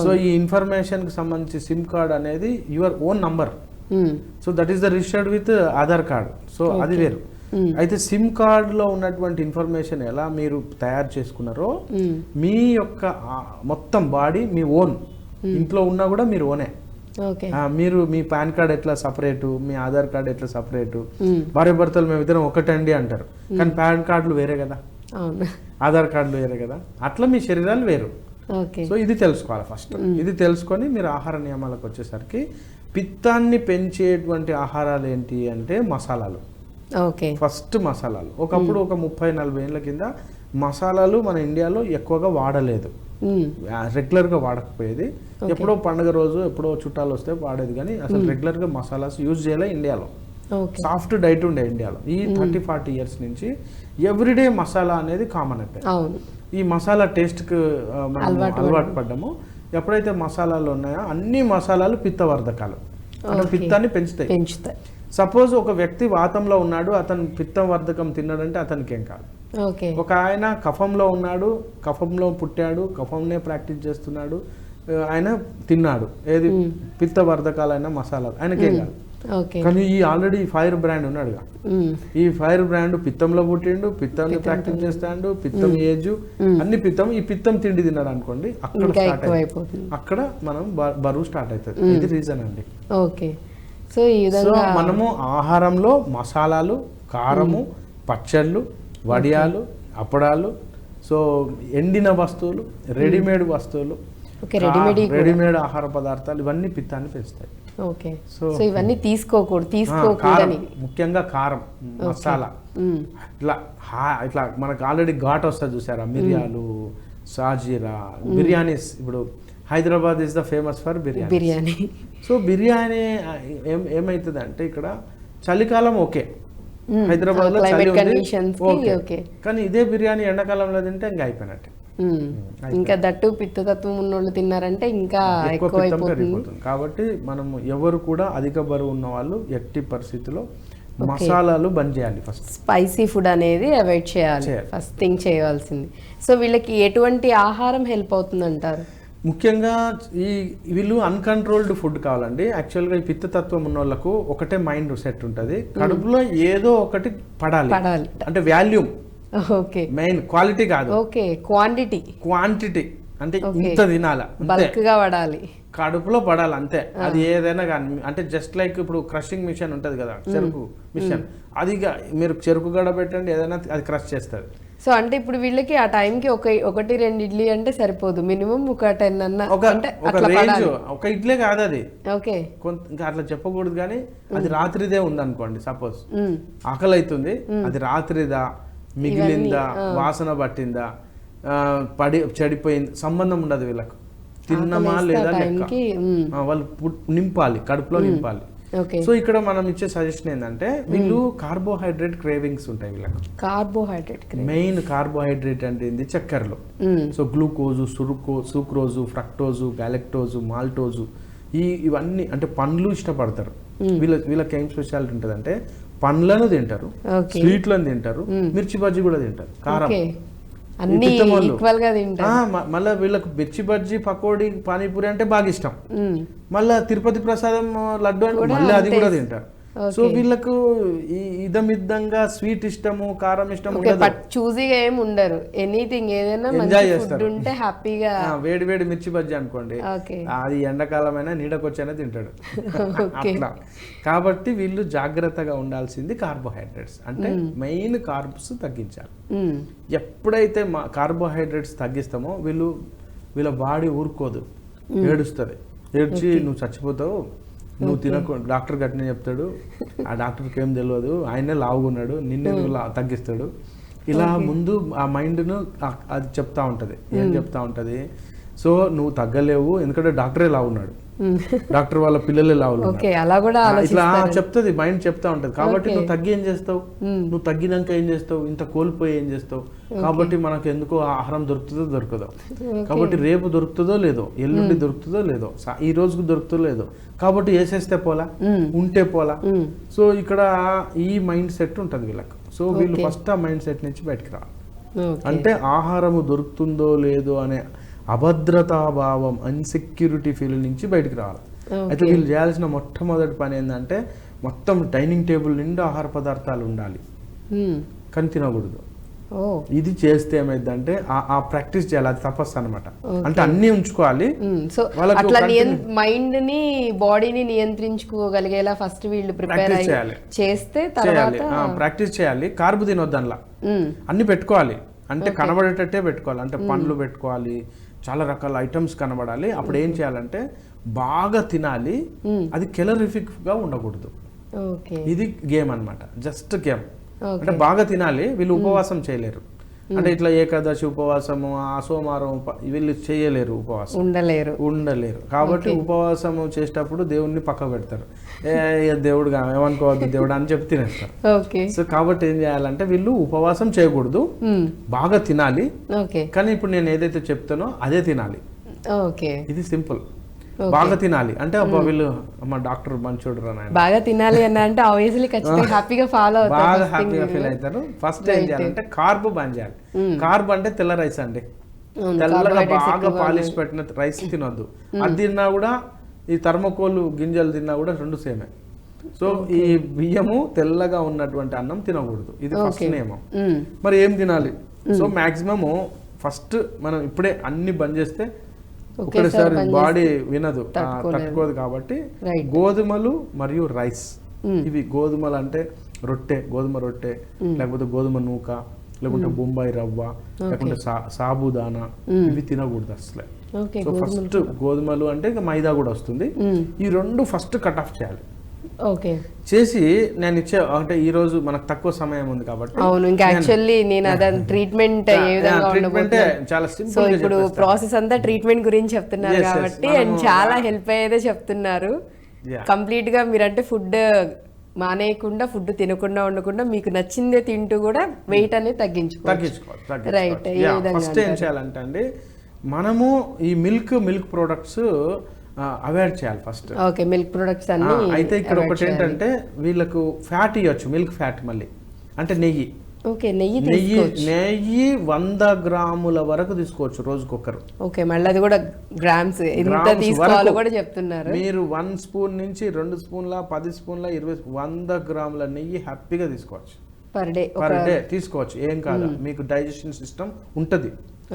సో ఈ ఇన్ఫర్మేషన్ కి సంబంధించి సిమ్ కార్డ్ అనేది your own number. So that is the registered with Aadhaar card. So అది వేరు. అయితే సిమ్ కార్డ్ లో ఉన్నటువంటి ఇన్ఫర్మేషన్ ఎలా మీరు తయారు చేసుకున్నారో మీ యొక్క మొత్తం బాడీ మీ ఓన్. ఇంట్లో ఉన్నా కూడా మీరు ఓనే. మీరు మీ పాన్ కార్డ్ ఎట్లా సపరేటు, మీ ఆధార్ కార్డ్ ఎట్లా సపరేటు, భార్య భర్తలు మేము ఇద్దరం ఒకటండి అంటారు, కానీ పాన్ కార్డులు వేరే కదా, ఆధార్ కార్డులు వేరే కదా, అట్లా మీ శరీరాలు వేరు. సో ఇది తెలుసుకోవాలి ఫస్ట్. ఇది తెలుసుకొని మీరు ఆహార నియమాలకు వచ్చేసరికి పిత్తాన్ని పెంచేటువంటి ఆహారాలు ఏంటి అంటే మసాలాలు. ఫస్ట్ మసాలాలు. ఒకప్పుడు ఒక 30-40 ఏళ్ళ కింద మసాలాలు మన ఇండియాలో ఎక్కువగా వాడలేదు, రెగ్యులర్గా వాడకపోయేది. ఎప్పుడో పండుగ రోజు ఎప్పుడో చుట్టాలు వస్తే వాడేది, కానీ అసలు రెగ్యులర్గా మసాలాస్ యూజ్ చేయలే ఇండియాలో. సాఫ్ట్ డైట్ ఉండే ఇండియాలో. ఈ 30-40 ఇయర్స్ నుంచి ఎవ్రీడే మసాలా అనేది కామన్ అయిపోయింది. ఈ మసాలా టేస్ట్కి మనం అలవాటు పడ్డాము. ఎప్పుడైతే మసాలాలు ఉన్నాయో అన్ని మసాలాలు పిత్తవర్ధకాలు, అంటే పిత్తాన్ని పెంచుతాయి. సపోజ్ ఒక వ్యక్తి వాతంలో ఉన్నాడు, అతను పిత్తం వర్ధకం తిన్నాడంటే అతనికి ఏం కాదు. ఒక ఆయన కఫంలో ఉన్నాడు, కఫంలో పుట్టాడు, కఫంనే ప్రాక్టీస్ చేస్తున్నాడు, ఆయన తిన్నాడు ఏది పిత్తవర్ధకాలైన మసాలాలు, ఆయనకేం కాదు. కానీ ఈ ఆల్రెడీ ఫైర్ బ్రాండ్ ఉన్నాడుగా, ఈ ఫైర్ బ్రాండ్ పిత్తంలో పుట్టిండు, పిత్తం ప్రాక్టీస్ చేస్తాడు, పిత్తం ఏజ్ అన్ని పిత్తం, ఈ పిత్తం తిండి తిన్నాడు అనుకోండి, అక్కడ మనం బరువు స్టార్ట్ అవుతుంది. ఇది రీజన్ అండి. సో మనము ఆహారంలో మసాలాలు, కారము, పచ్చళ్ళు, వడియాలు, అప్పడాలు, సో ఎండిన వస్తువులు, రెడీమేడ్ వస్తువులు, రెడీమేడ్ ఆహార పదార్థాలు ఇవన్నీ పిత్తాన్ని పెంచుతాయి. సో ఇవన్నీ తీసుకోకూడదు. ముఖ్యంగా కారం, మసాలా, ఇట్లా మనకు ఆల్రెడీ ఘాట్ వస్తుంది చూసారా, మిరియాలు, సాజీరా, బిర్యానీస్. ఇప్పుడు Hyderabad is the famous for biryani. So biryani ఏమవుతుంది అంటే ఇక్కడ చలికాలం ఓకే, హైదరాబాద్ లో చలి ఉంది, కానీ ఇదే బిర్యానీ ఎండాకాలంలో తింటే ఇంకా అయిపోయినట్టే. ఇంకా దట్టు పిత్తతత్వం ఉన్నోళ్ళు తిన్నారంటే ఇంకా ఎక్కువ పెరిగిపోతుంది. కాబట్టి మనము ఎవరు కూడా అధిక బరువు ఉన్న వాళ్ళు ఎట్టి పరిస్థితిలో మసాలాలు బంద్ చేయాలి. ఫస్ట్ స్పైసీ ఫుడ్ అనేది అవాయిడ్ చేయాలి, ఫస్ట్ థింగ్ చేయవలసింది. సో వీళ్ళకి ఎటువంటి ఆహారం హెల్ప్ అవుతుంది అంటారు? ముఖ్యంగా వీళ్ళు అన్కంట్రోల్డ్ ఫుడ్ కావాలండి. యాక్చువల్గా ఈ పిత్తతత్వం ఉన్న వాళ్ళకు ఒకటే మైండ్ సెట్ ఉంటుంది, కడుపులో ఏదో ఒకటి పడాలి, అంటే వాల్యూమ్ ఓకే మెయిన్ క్వాలిటీ కాదు, ఓకే క్వాంటిటీ క్వాంటిటీ. అంటే ఇంత తినాల, బల్క్ గా పడాలి, కడుపులో పడాలి అంతే. అది ఏదైనా కానీ, అంటే జస్ట్ లైక్ ఇప్పుడు క్రషింగ్ మిషన్ ఉంటుంది కదా, చెరుకు మిషన్, అది మీరు చెరుకు గడ పెట్టండి ఏదైనా అది క్రష్ చేస్తుంది. సో అంటే ఇప్పుడు వీళ్ళకి ఆ టైంకి ఒకటి 2 ఇడ్లీ అంటే సరిపోదు, మినిమం ఒక 10 అన్న అంటే ఒక రేంజ్. ఒక ఇడ్లీ కాదు అది, ఓకే ఇంకా అట్లా చెప్పకూడదు కానీ అది రాత్రిదే ఉందనుకోండి, సపోజ్ ఆకలి అవుతుంది, అది రాత్రిదా, మిగిలిందా, వాసన పట్టిందా, చెడిపోయింది, సంబంధం ఉండదు వీళ్ళకు. తిన్నమా లేదా లెక్క, వాళ్ళు నింపాలి, కడుపులో నింపాలి. సో ఇక్కడ మనం ఇచ్చే సజెషన్ ఏంటంటే, వీళ్ళు కార్బోహైడ్రేట్ క్రేవింగ్స్ ఉంటాయి వీళ్ళకి. కార్బోహైడ్రేట్ మెయిన్ కార్బోహైడ్రేట్ అంటే ఏంది, చక్కెరలో. సో గ్లూకోజు, సూక్రోజు, ఫ్రక్టోజు, గ్యాలెక్టోజు, మాల్టోజు, ఇవన్నీ అంటే పండ్లు ఇష్టపడతారు. వీళ్ళకి ఏం స్పెషాలిటీ ఉంటుంది అంటే, పండ్లను తింటారు, స్వీట్లను తింటారు, మిర్చి బజ్జీ కూడా తింటారు, కారం మళ్ళీ వీళ్ళకి మిర్చి బజ్జీ, పకోడీ, పానీపూరి అంటే బాగా ఇష్టం. మళ్ళా తిరుపతి ప్రసాదం, లడ్డు అంటే మళ్ళీ అది కూడా తింటారు. సో వీళ్ళకు ఇదమిద్దంగా స్వీట్ ఇష్టము, కారం ఇష్టం చూజీగా ఏమి ఉండరు, ఎనీథింగ్ ఏదైనా ఎంజాయ్ చేస్తారు. ఉంటే హ్యాపీగా వేడి వేడి మిర్చి బజ్జీ అనుకోండి, అది ఎండాకాలమైనా నీడకొచ్చైనా తింటాడు అట్లా. కాబట్టి వీళ్ళు జాగ్రత్తగా ఉండాల్సింది కార్బోహైడ్రేట్స్, అంటే మెయిన్ కార్బ్స్ తగ్గించాలి. ఎప్పుడైతే కార్బోహైడ్రేట్స్ తగ్గిస్తామో వీళ్ళ బాడీ ఊరుకోదు, ఏడుస్తుంది. ఏడ్చి నువ్వు చచ్చిపోతావు, నువ్వు తినకు, డాక్టర్ గట్టినే చెప్తాడు, ఆ డాక్టర్కి ఏం తెలియదు, ఆయనే లావుగున్నాడు, నిన్నే తగ్గిస్తాడు. ఇలా ముందు ఆ మైండ్ను అది చెప్తా ఉంటుంది. ఏం చెప్తా ఉంటుంది, సో నువ్వు తగ్గలేవు, ఎందుకంటే డాక్టరే లావున్నాడు, డాక్టర్ వాళ్ళ పిల్లలే లావున్నారు, ఇట్లా చెప్తుంది, మైండ్ చెప్తా ఉంటది. కాబట్టి నువ్వు తగ్గి ఏం చేస్తావు, నువ్వు తగ్గినాక ఏం చేస్తావు, ఇంత కోల్పోయి ఏం చేస్తావు. కాబట్టి మనకు ఎందుకో ఆహారం దొరకదో, కాబట్టి రేపు దొరుకుతుందో లేదో, ఎల్లుండి దొరుకుతుందో లేదో, ఈ రోజుకు దొరుకుతుందో లేదో, కాబట్టి వేసేస్తే పోలా, ఉంటే పోలా. సో ఇక్కడ ఈ మైండ్ సెట్ ఉంటుంది వీళ్ళకి. సో వీళ్ళు ఫస్ట్ ఆ మైండ్ సెట్ నుంచి బయటకు రావాలి. అంటే ఆహారము దొరుకుతుందో లేదో అనే అభద్రతాభావం, అన్సెక్యూరిటీ ఫీల్ నుంచి బయటకు రావాలి. అయితే వీళ్ళు చేయాల్సిన మొట్టమొదటి పని ఏంటంటే, మొత్తం డైనింగ్ టేబుల్ నిండా ఆహార పదార్థాలు ఉండాలి, కానీ తినకూడదు. ఇది చేస్తే ఏమైందంటే ఆ ప్రాక్టీస్ చేయాలి, అది తపస్సు అనమాట. అంటే అన్ని ఉంచుకోవాలి. సో అట్లా మైండ్ ని, బాడీని నియంత్రించుకోగలిగేలా ఫస్ట్ వీళ్ళు ప్రిపేర్ చేస్తే ప్రాక్టీస్ చేయాలి. కార్బు తినొద్దు, అందులో అన్ని పెట్టుకోవాలి, అంటే కనబడేటట్టే పెట్టుకోవాలి. అంటే పండ్లు పెట్టుకోవాలి, చాలా రకాల ఐటమ్స్ కనబడాలి. అప్పుడు ఏం చేయాలంటే బాగా తినాలి, అది కెలరిఫిక్ గా ఉండకూడదు. ఇది గేమ్ అనమాట, జస్ట్ గేమ్. అంటే బాగా తినాలి, వీళ్ళు ఉపవాసం చేయలేరు. అంటే ఇట్లా ఏకాదశి ఉపవాసము, సోమవారం వీళ్ళు చేయలేరు, ఉపవాసం ఉండలేరు. కాబట్టి ఉపవాసము చేసేటప్పుడు దేవుణ్ణి పక్క పెడతారు, దేవుడుగా ఏమనుకోవద్దు దేవుడు అని చెప్పి తినేస్తారు. సో కాబట్టి ఏం చేయాలంటే వీళ్ళు ఉపవాసం చేయకూడదు, బాగా తినాలి. కానీ ఇప్పుడు నేను ఏదైతే చెప్తానో అదే తినాలి. ఇది సింపుల్. బాగా తినాలి అంటే వీళ్ళు మా డాక్టర్ మంచోడు రా, బాగా తినాలి అని అంటే ఆబ్వియస్లీ ఖచ్చితంగా హ్యాపీగా ఫాలో అవుతారు, బాగా హ్యాపీగా ఫీల్ అవుతారు. ఫస్ట్ ఏం చేయాలంటే కార్బ్ బంద్ చేయాలి. కార్బ్ అంటే తెల్ల రైస్ అండి, తెల్లగా బాగా పాలిష్ పెట్టిన రైస్ తినొద్దు. అది తిన్నా కూడా, ఈ థర్మోకోల్ గింజలు తిన్నా కూడా రెండు సేమే. సో ఈ బియ్యము తెల్లగా ఉన్నటువంటి అన్నం తినకూడదు, ఇది ఫస్ట్ నియమం. మరి ఏం తినాలి? సో మాక్సిమము ఫస్ట్ మనం ఇప్పుడే అన్ని బంద్ చేస్తే ఒకసారి బాడీ వినదు, తట్టుకోదు. కాబట్టి గోధుమలు మరియు రైస్, ఇవి గోధుమలు అంటే రొట్టె, గోధుమ రొట్టె, లేకపోతే గోధుమ నూక, లేకుంటే బొంబాయి రవ్వ, లేకుంటే సాబుదానా, ఇవి తినకూడదు అసలే. సో ఫస్ట్ గోధుమలు అంటే ఇక మైదా కూడా వస్తుంది, ఈ రెండు ఫస్ట్ కట్ ఆఫ్ చేయాలి. చేసి నేను ఇచ్చే, అంటే ఈ రోజు మనకు తక్కువ సమయం ఉంది కాబట్టి ట్రీట్మెంట్ చాలా సింపుల్. ఇప్పుడు ప్రాసెస్ అంతా ట్రీట్మెంట్ గురించి చెప్తున్నారు కాబట్టి చాలా హెల్ప్ అయ్యేదే చెప్తున్నారు. కంప్లీట్ గా మీరంటే ఫుడ్ మానేయకుండా, ఫుడ్ తినకుండా ఉండకుండా, మీకు నచ్చిందే తింటూ కూడా వెయిట్ అనేది తగ్గించుకోవాలి. రైట్. ఫస్ట్ ఏం చేయాలంటే అండి, మనము ఈ మిల్క్ ప్రొడక్ట్స్ అవాయిడ్ చేయాలి ఫస్ట్. ఓకే, మిల్క్ ప్రొడక్ట్స్ అన్ని. అయితే ఇక్కడ ఒకటి ఏంటంటే వీళ్ళకు ఫ్యాట్ ఇవ్వచ్చు, మిల్క్ ఫ్యాట్. మళ్ళీ అంటే నెయ్యి, నెయ్యి 100 గ్రాముల వరకు తీసుకోవచ్చు రోజుకొకరు. ఓకే, మళ్ళీ అది కూడా గ్రామ్స్ ఎంత తీసుకోవాలో కూడా చెప్తున్నారు. మీరు 1 స్పూన్ నుంచి 2 స్పూన్ల, 10 స్పూన్ల, 20, 100 గ్రాముల నెయ్యి హ్యాపీగా తీసుకోవచ్చు. పర్ డే తీసుకోవచ్చు, ఏం కాదు. మీకు డైజెషన్ సిస్టమ్ ఉంటుంది,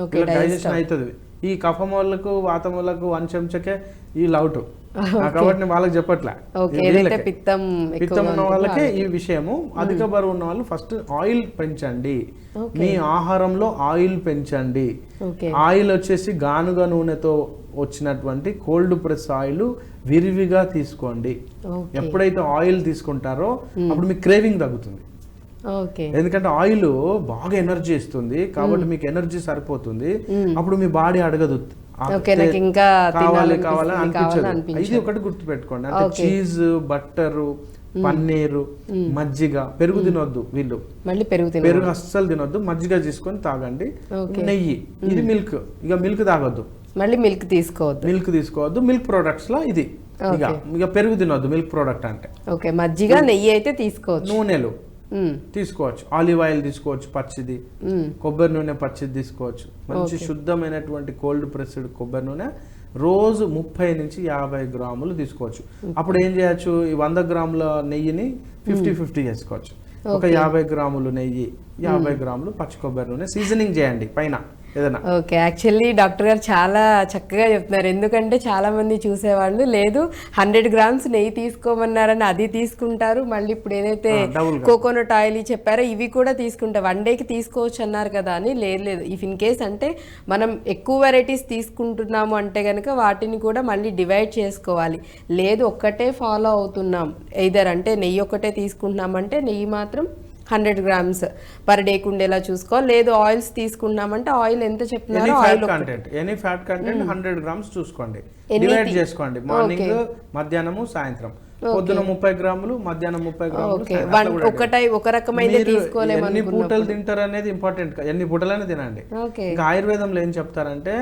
ఓకే, డైజెషన్ అవుతుంది. ఈ కఫం వాళ్ళకు వాతం వాళ్ళకు 1 చెంచాకే ఈ లౌట్, కాబట్టి నేను వాళ్ళకి చెప్పట్లే. పిత్తం ఉన్న వాళ్ళకే ఈ విషయము. అధిక బరువు ఉన్న వాళ్ళు ఫస్ట్ ఆయిల్ పెంచండి, మీ ఆహారంలో ఆయిల్ పెంచండి. ఆయిల్ వచ్చేసి గానుగ నూనెతో వచ్చినటువంటి కోల్డ్ ప్రెస్ ఆయిల్ విరివిగా తీసుకోండి. ఎప్పుడైతే ఆయిల్ తీసుకుంటారో అప్పుడు మీకు క్రేవింగ్ తగ్గుతుంది. ఎందుకంటే ఆయిల్ బాగా ఎనర్జీ ఇస్తుంది, కాబట్టి మీకు ఎనర్జీ సరిపోతుంది. అప్పుడు మీ బాడీ అడగదు కావాలి కావాలని అనిపించదు. ఇది ఒకటి గుర్తు పెట్టుకోండి. అంటే చీజ్, బట్టరు, పన్నీరు, మజ్జిగ, పెరుగు తినొద్దు వీళ్ళు, పెరుగు అస్సలు తినొద్దు. మజ్జిగ తీసుకొని తాగండి. నెయ్యి, ఇది మిల్క్, ఇక మిల్క్ తాగొద్దు, మళ్ళీ మిల్క్ తీసుకోవద్దు. మిల్క్ ప్రొడక్ట్స్ లో ఇది ఇక పెరుగు తినొద్దు. మిల్క్ ప్రొడక్ట్ అంటే మజ్జిగ, నెయ్యి అయితే తీసుకోవచ్చు. నూనెలు తీసుకోవచ్చు, ఆలివ్ ఆయిల్ తీసుకోవచ్చు పచ్చిది, కొబ్బరి నూనె పచ్చిది తీసుకోవచ్చు. మంచి శుద్ధమైనటువంటి కోల్డ్ ప్రెస్డ్ కొబ్బరి నూనె రోజు 30 నుంచి 50 గ్రాములు తీసుకోవచ్చు. అప్పుడు ఏం చేయొచ్చు, ఈ 100 గ్రాముల నెయ్యిని 50-50 చేసుకోవచ్చు. ఒక 50 గ్రాములు నెయ్యి, 50 గ్రాములు పచ్చి కొబ్బరి నూనె సీజనింగ్ చేయండి పైన ఏదైనా. ఓకే, యాక్చువల్లీ డాక్టర్ గారు చాలా చక్కగా చెప్తున్నారు. ఎందుకంటే చాలా మంది చూసేవాళ్ళు లేదు 100 గ్రామ్స్ నెయ్యి తీసుకోమన్నారని అది తీసుకుంటారు, మళ్ళీ ఇప్పుడు ఏదైతే కోకోనట్ ఆయిల్ చెప్పారో ఇవి కూడా తీసుకుంటారు. 1 డేకి తీసుకోవచ్చు అన్నారు కదా అని. లేదు, ఇఫ్ ఇన్ కేస్ అంటే మనం ఎక్కువ వెరైటీస్ తీసుకుంటున్నాము అంటే కనుక వాటిని కూడా మళ్ళీ డివైడ్ చేసుకోవాలి. లేదు ఒక్కటే ఫాలో అవుతున్నాం, ఎయిదర్ అంటే నెయ్యి ఒక్కటే తీసుకుంటున్నామంటే నెయ్యి మాత్రం 100 గ్రామ్స్ పర్ డే ఉండేలా చూసుకోవాలి. లేదు ఆయిల్స్ తీసుకున్నామంటే ఆయిల్ ఎంత చెప్తున్నారో ఎనీ ఫ్యాట్ కంటెంట్ 100 గ్రామ్స్ చూసుకోండి, డివైడ్ చేసుకోండి. మార్నింగ్, మధ్యాహ్నము, సాయంత్రం. పొద్దున 30 గ్రాములు, మధ్యాహ్నం 30 గ్రాములు. ఒక రకమైన తీసుకోలేము. ఎన్ని పూటలు తింటారు అనేది ఇంపార్టెంట్. ఎన్ని పూటలైనా తినండి. ఇంకా ఆయుర్వేదంలో ఏం చెప్తారంటే,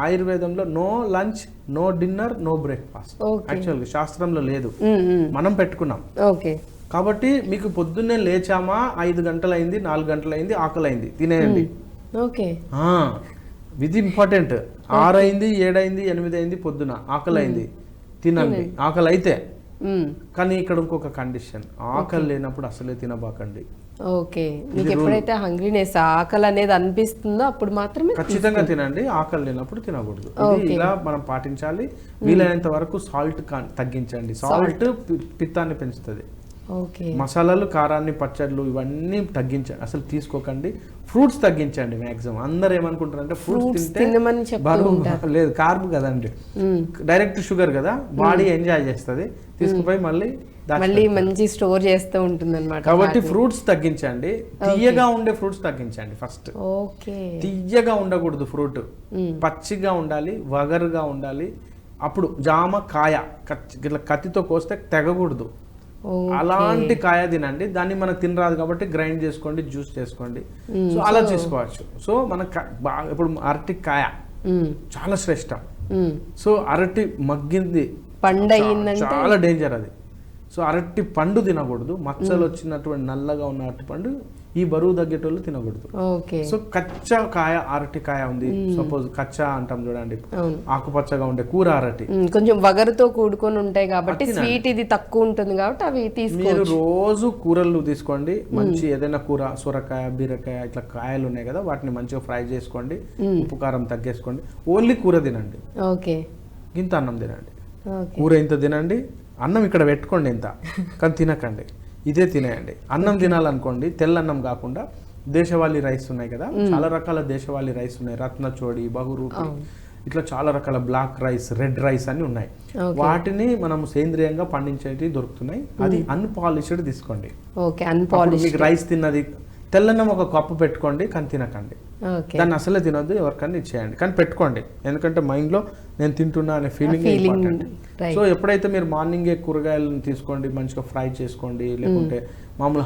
ఆయుర్వేదంలో no lunch, no dinner, no breakfast. యాక్చువల్గా శాస్త్రంలో లేదు, మనం పెట్టుకున్నాం. కాబట్టి మీకు పొద్దున్నే లేచామా 5 గంటలైంది, 4 గంటలైంది, ఆకలి అయింది, తినేయండి. ఇది ఇంపార్టెంట్. 6 అయింది, 7 అయింది, 8 అయింది, పొద్దున ఆకలి అయింది, తినండి ఆకలి అయితే. కానీ ఇక్కడ ఇంకొక కండిషన్, ఆకలి లేనప్పుడు అసలే తినబాకండి. మీకు ఎప్పుడైతే హంగ్రీనెస్, ఆకలి అనేది అనిపిస్తుందో అప్పుడు మాత్రమే ఖచ్చితంగా తినండి. ఆకలి లేనప్పుడు తినకూడదు. ఇలా మనం పాటించాలి. వీలైనంత వరకు సాల్ట్ తగ్గించండి. సాల్ట్ పిత్తాన్ని పెంచుతుంది. మసాలాలు, కారాన్ని, పచ్చళ్ళు ఇవన్నీ తగ్గించండి, అసలు తీసుకోకండి. ఫ్రూట్స్ తగ్గించండి మ్యాక్సిమం. అందరు ఏమనుకుంటారు అంటే ఫ్రూట్స్ తింటే బరువు, లేదు కార్బ్ కదండి, డైరెక్ట్ షుగర్ కదా, బాడీ ఎంజాయ్ చేస్తుంది, తీసుకుపోయి మళ్ళీ మంచి స్టోర్ చేస్తూ ఉంటుంది అనమాట. కాబట్టి ఫ్రూట్స్ తగ్గించండి. తీయగా ఉండే ఫ్రూట్స్ తగ్గించండి ఫస్ట్. తీయగా ఉండకూడదు ఫ్రూట్, పచ్చిగా ఉండాలి, వగరుగా ఉండాలి. అప్పుడు జామ కాయ ఇట్లా కత్తితో కోస్తే తెగకూడదు, అలాంటి కాయ తినండి. దాన్ని మనకు తినరాదు కాబట్టి గ్రైండ్ చేసుకోండి, జ్యూస్ చేసుకోండి. సో అలా చేసుకోవచ్చు. సో మనకు ఇప్పుడు అరటి కాయ చాలా శ్రేష్టం. సో అరటి మగ్గింది చాలా డేంజర్ అది. సో అరటి పండు తినకూడదు. మచ్చలు వచ్చినటువంటి నల్లగా ఉన్న అరటి పండు ఈ బరువు తగ్గేటోళ్ళు తినకూడదు. సో కచ్చా కాయ, అరటి కాయ ఉంది సపోజ్, కచ్చా అంటాం చూడండి, ఆకుపచ్చగా ఉండే కూర అరటి, కొంచెం వగరుతో కూడుకొని ఉంటాయి కాబట్టి స్వీట్ ఇది తక్కువ ఉంటుంది కాబట్టి అవి మీరు రోజు కూరలు తీసుకోండి. మంచి ఏదైనా కూర, సొరకాయ, బీరకాయ ఇట్లా కాయలు ఉన్నాయి కదా, వాటిని మంచిగా ఫ్రై చేసుకోండి, ఉప్పు కారం తగ్గేసుకోండి. ఓన్లీ కూర తినండి, ఇంత అన్నం తినండి. కూర ఇంత తినండి, అన్నం ఇక్కడ పెట్టుకోండి ఇంత, కానీ తినకండి, ఇదే తినేయండి. అన్నం తినాలనుకోండి, తెల్లన్నం కాకుండా దేశవాళీ రైస్ ఉన్నాయి కదా, చాలా రకాల దేశవాళీ రైస్ ఉన్నాయి, రత్నచోడి, బహురూటి, ఇట్లా చాలా రకాల బ్లాక్ రైస్, రెడ్ రైస్ అని ఉన్నాయి. వాటిని మనం సేంద్రియంగా పండించేవి దొరుకుతున్నాయి. అది అన్పాలిష్డ్ తీసుకోండి. మీకు రైస్ తిన్నది, తెల్లన్నం ఒక కప్పు పెట్టుకోండి, కానీ తినకండి. దాన్ని అసలే తినొద్దు, ఎవరికన్నా ఇచ్చేయండి, కానీ పెట్టుకోండి. ఎందుకంటే మైండ్లో నేను తింటున్నా అనే ఫీలింగ్ ఇంపార్టెంట్. సో ఎప్పుడైతే మీరు మార్నింగే కూరగాయలను తీసుకోండి, మంచిగా ఫ్రై చేసుకోండి, లేకుంటే మామూలు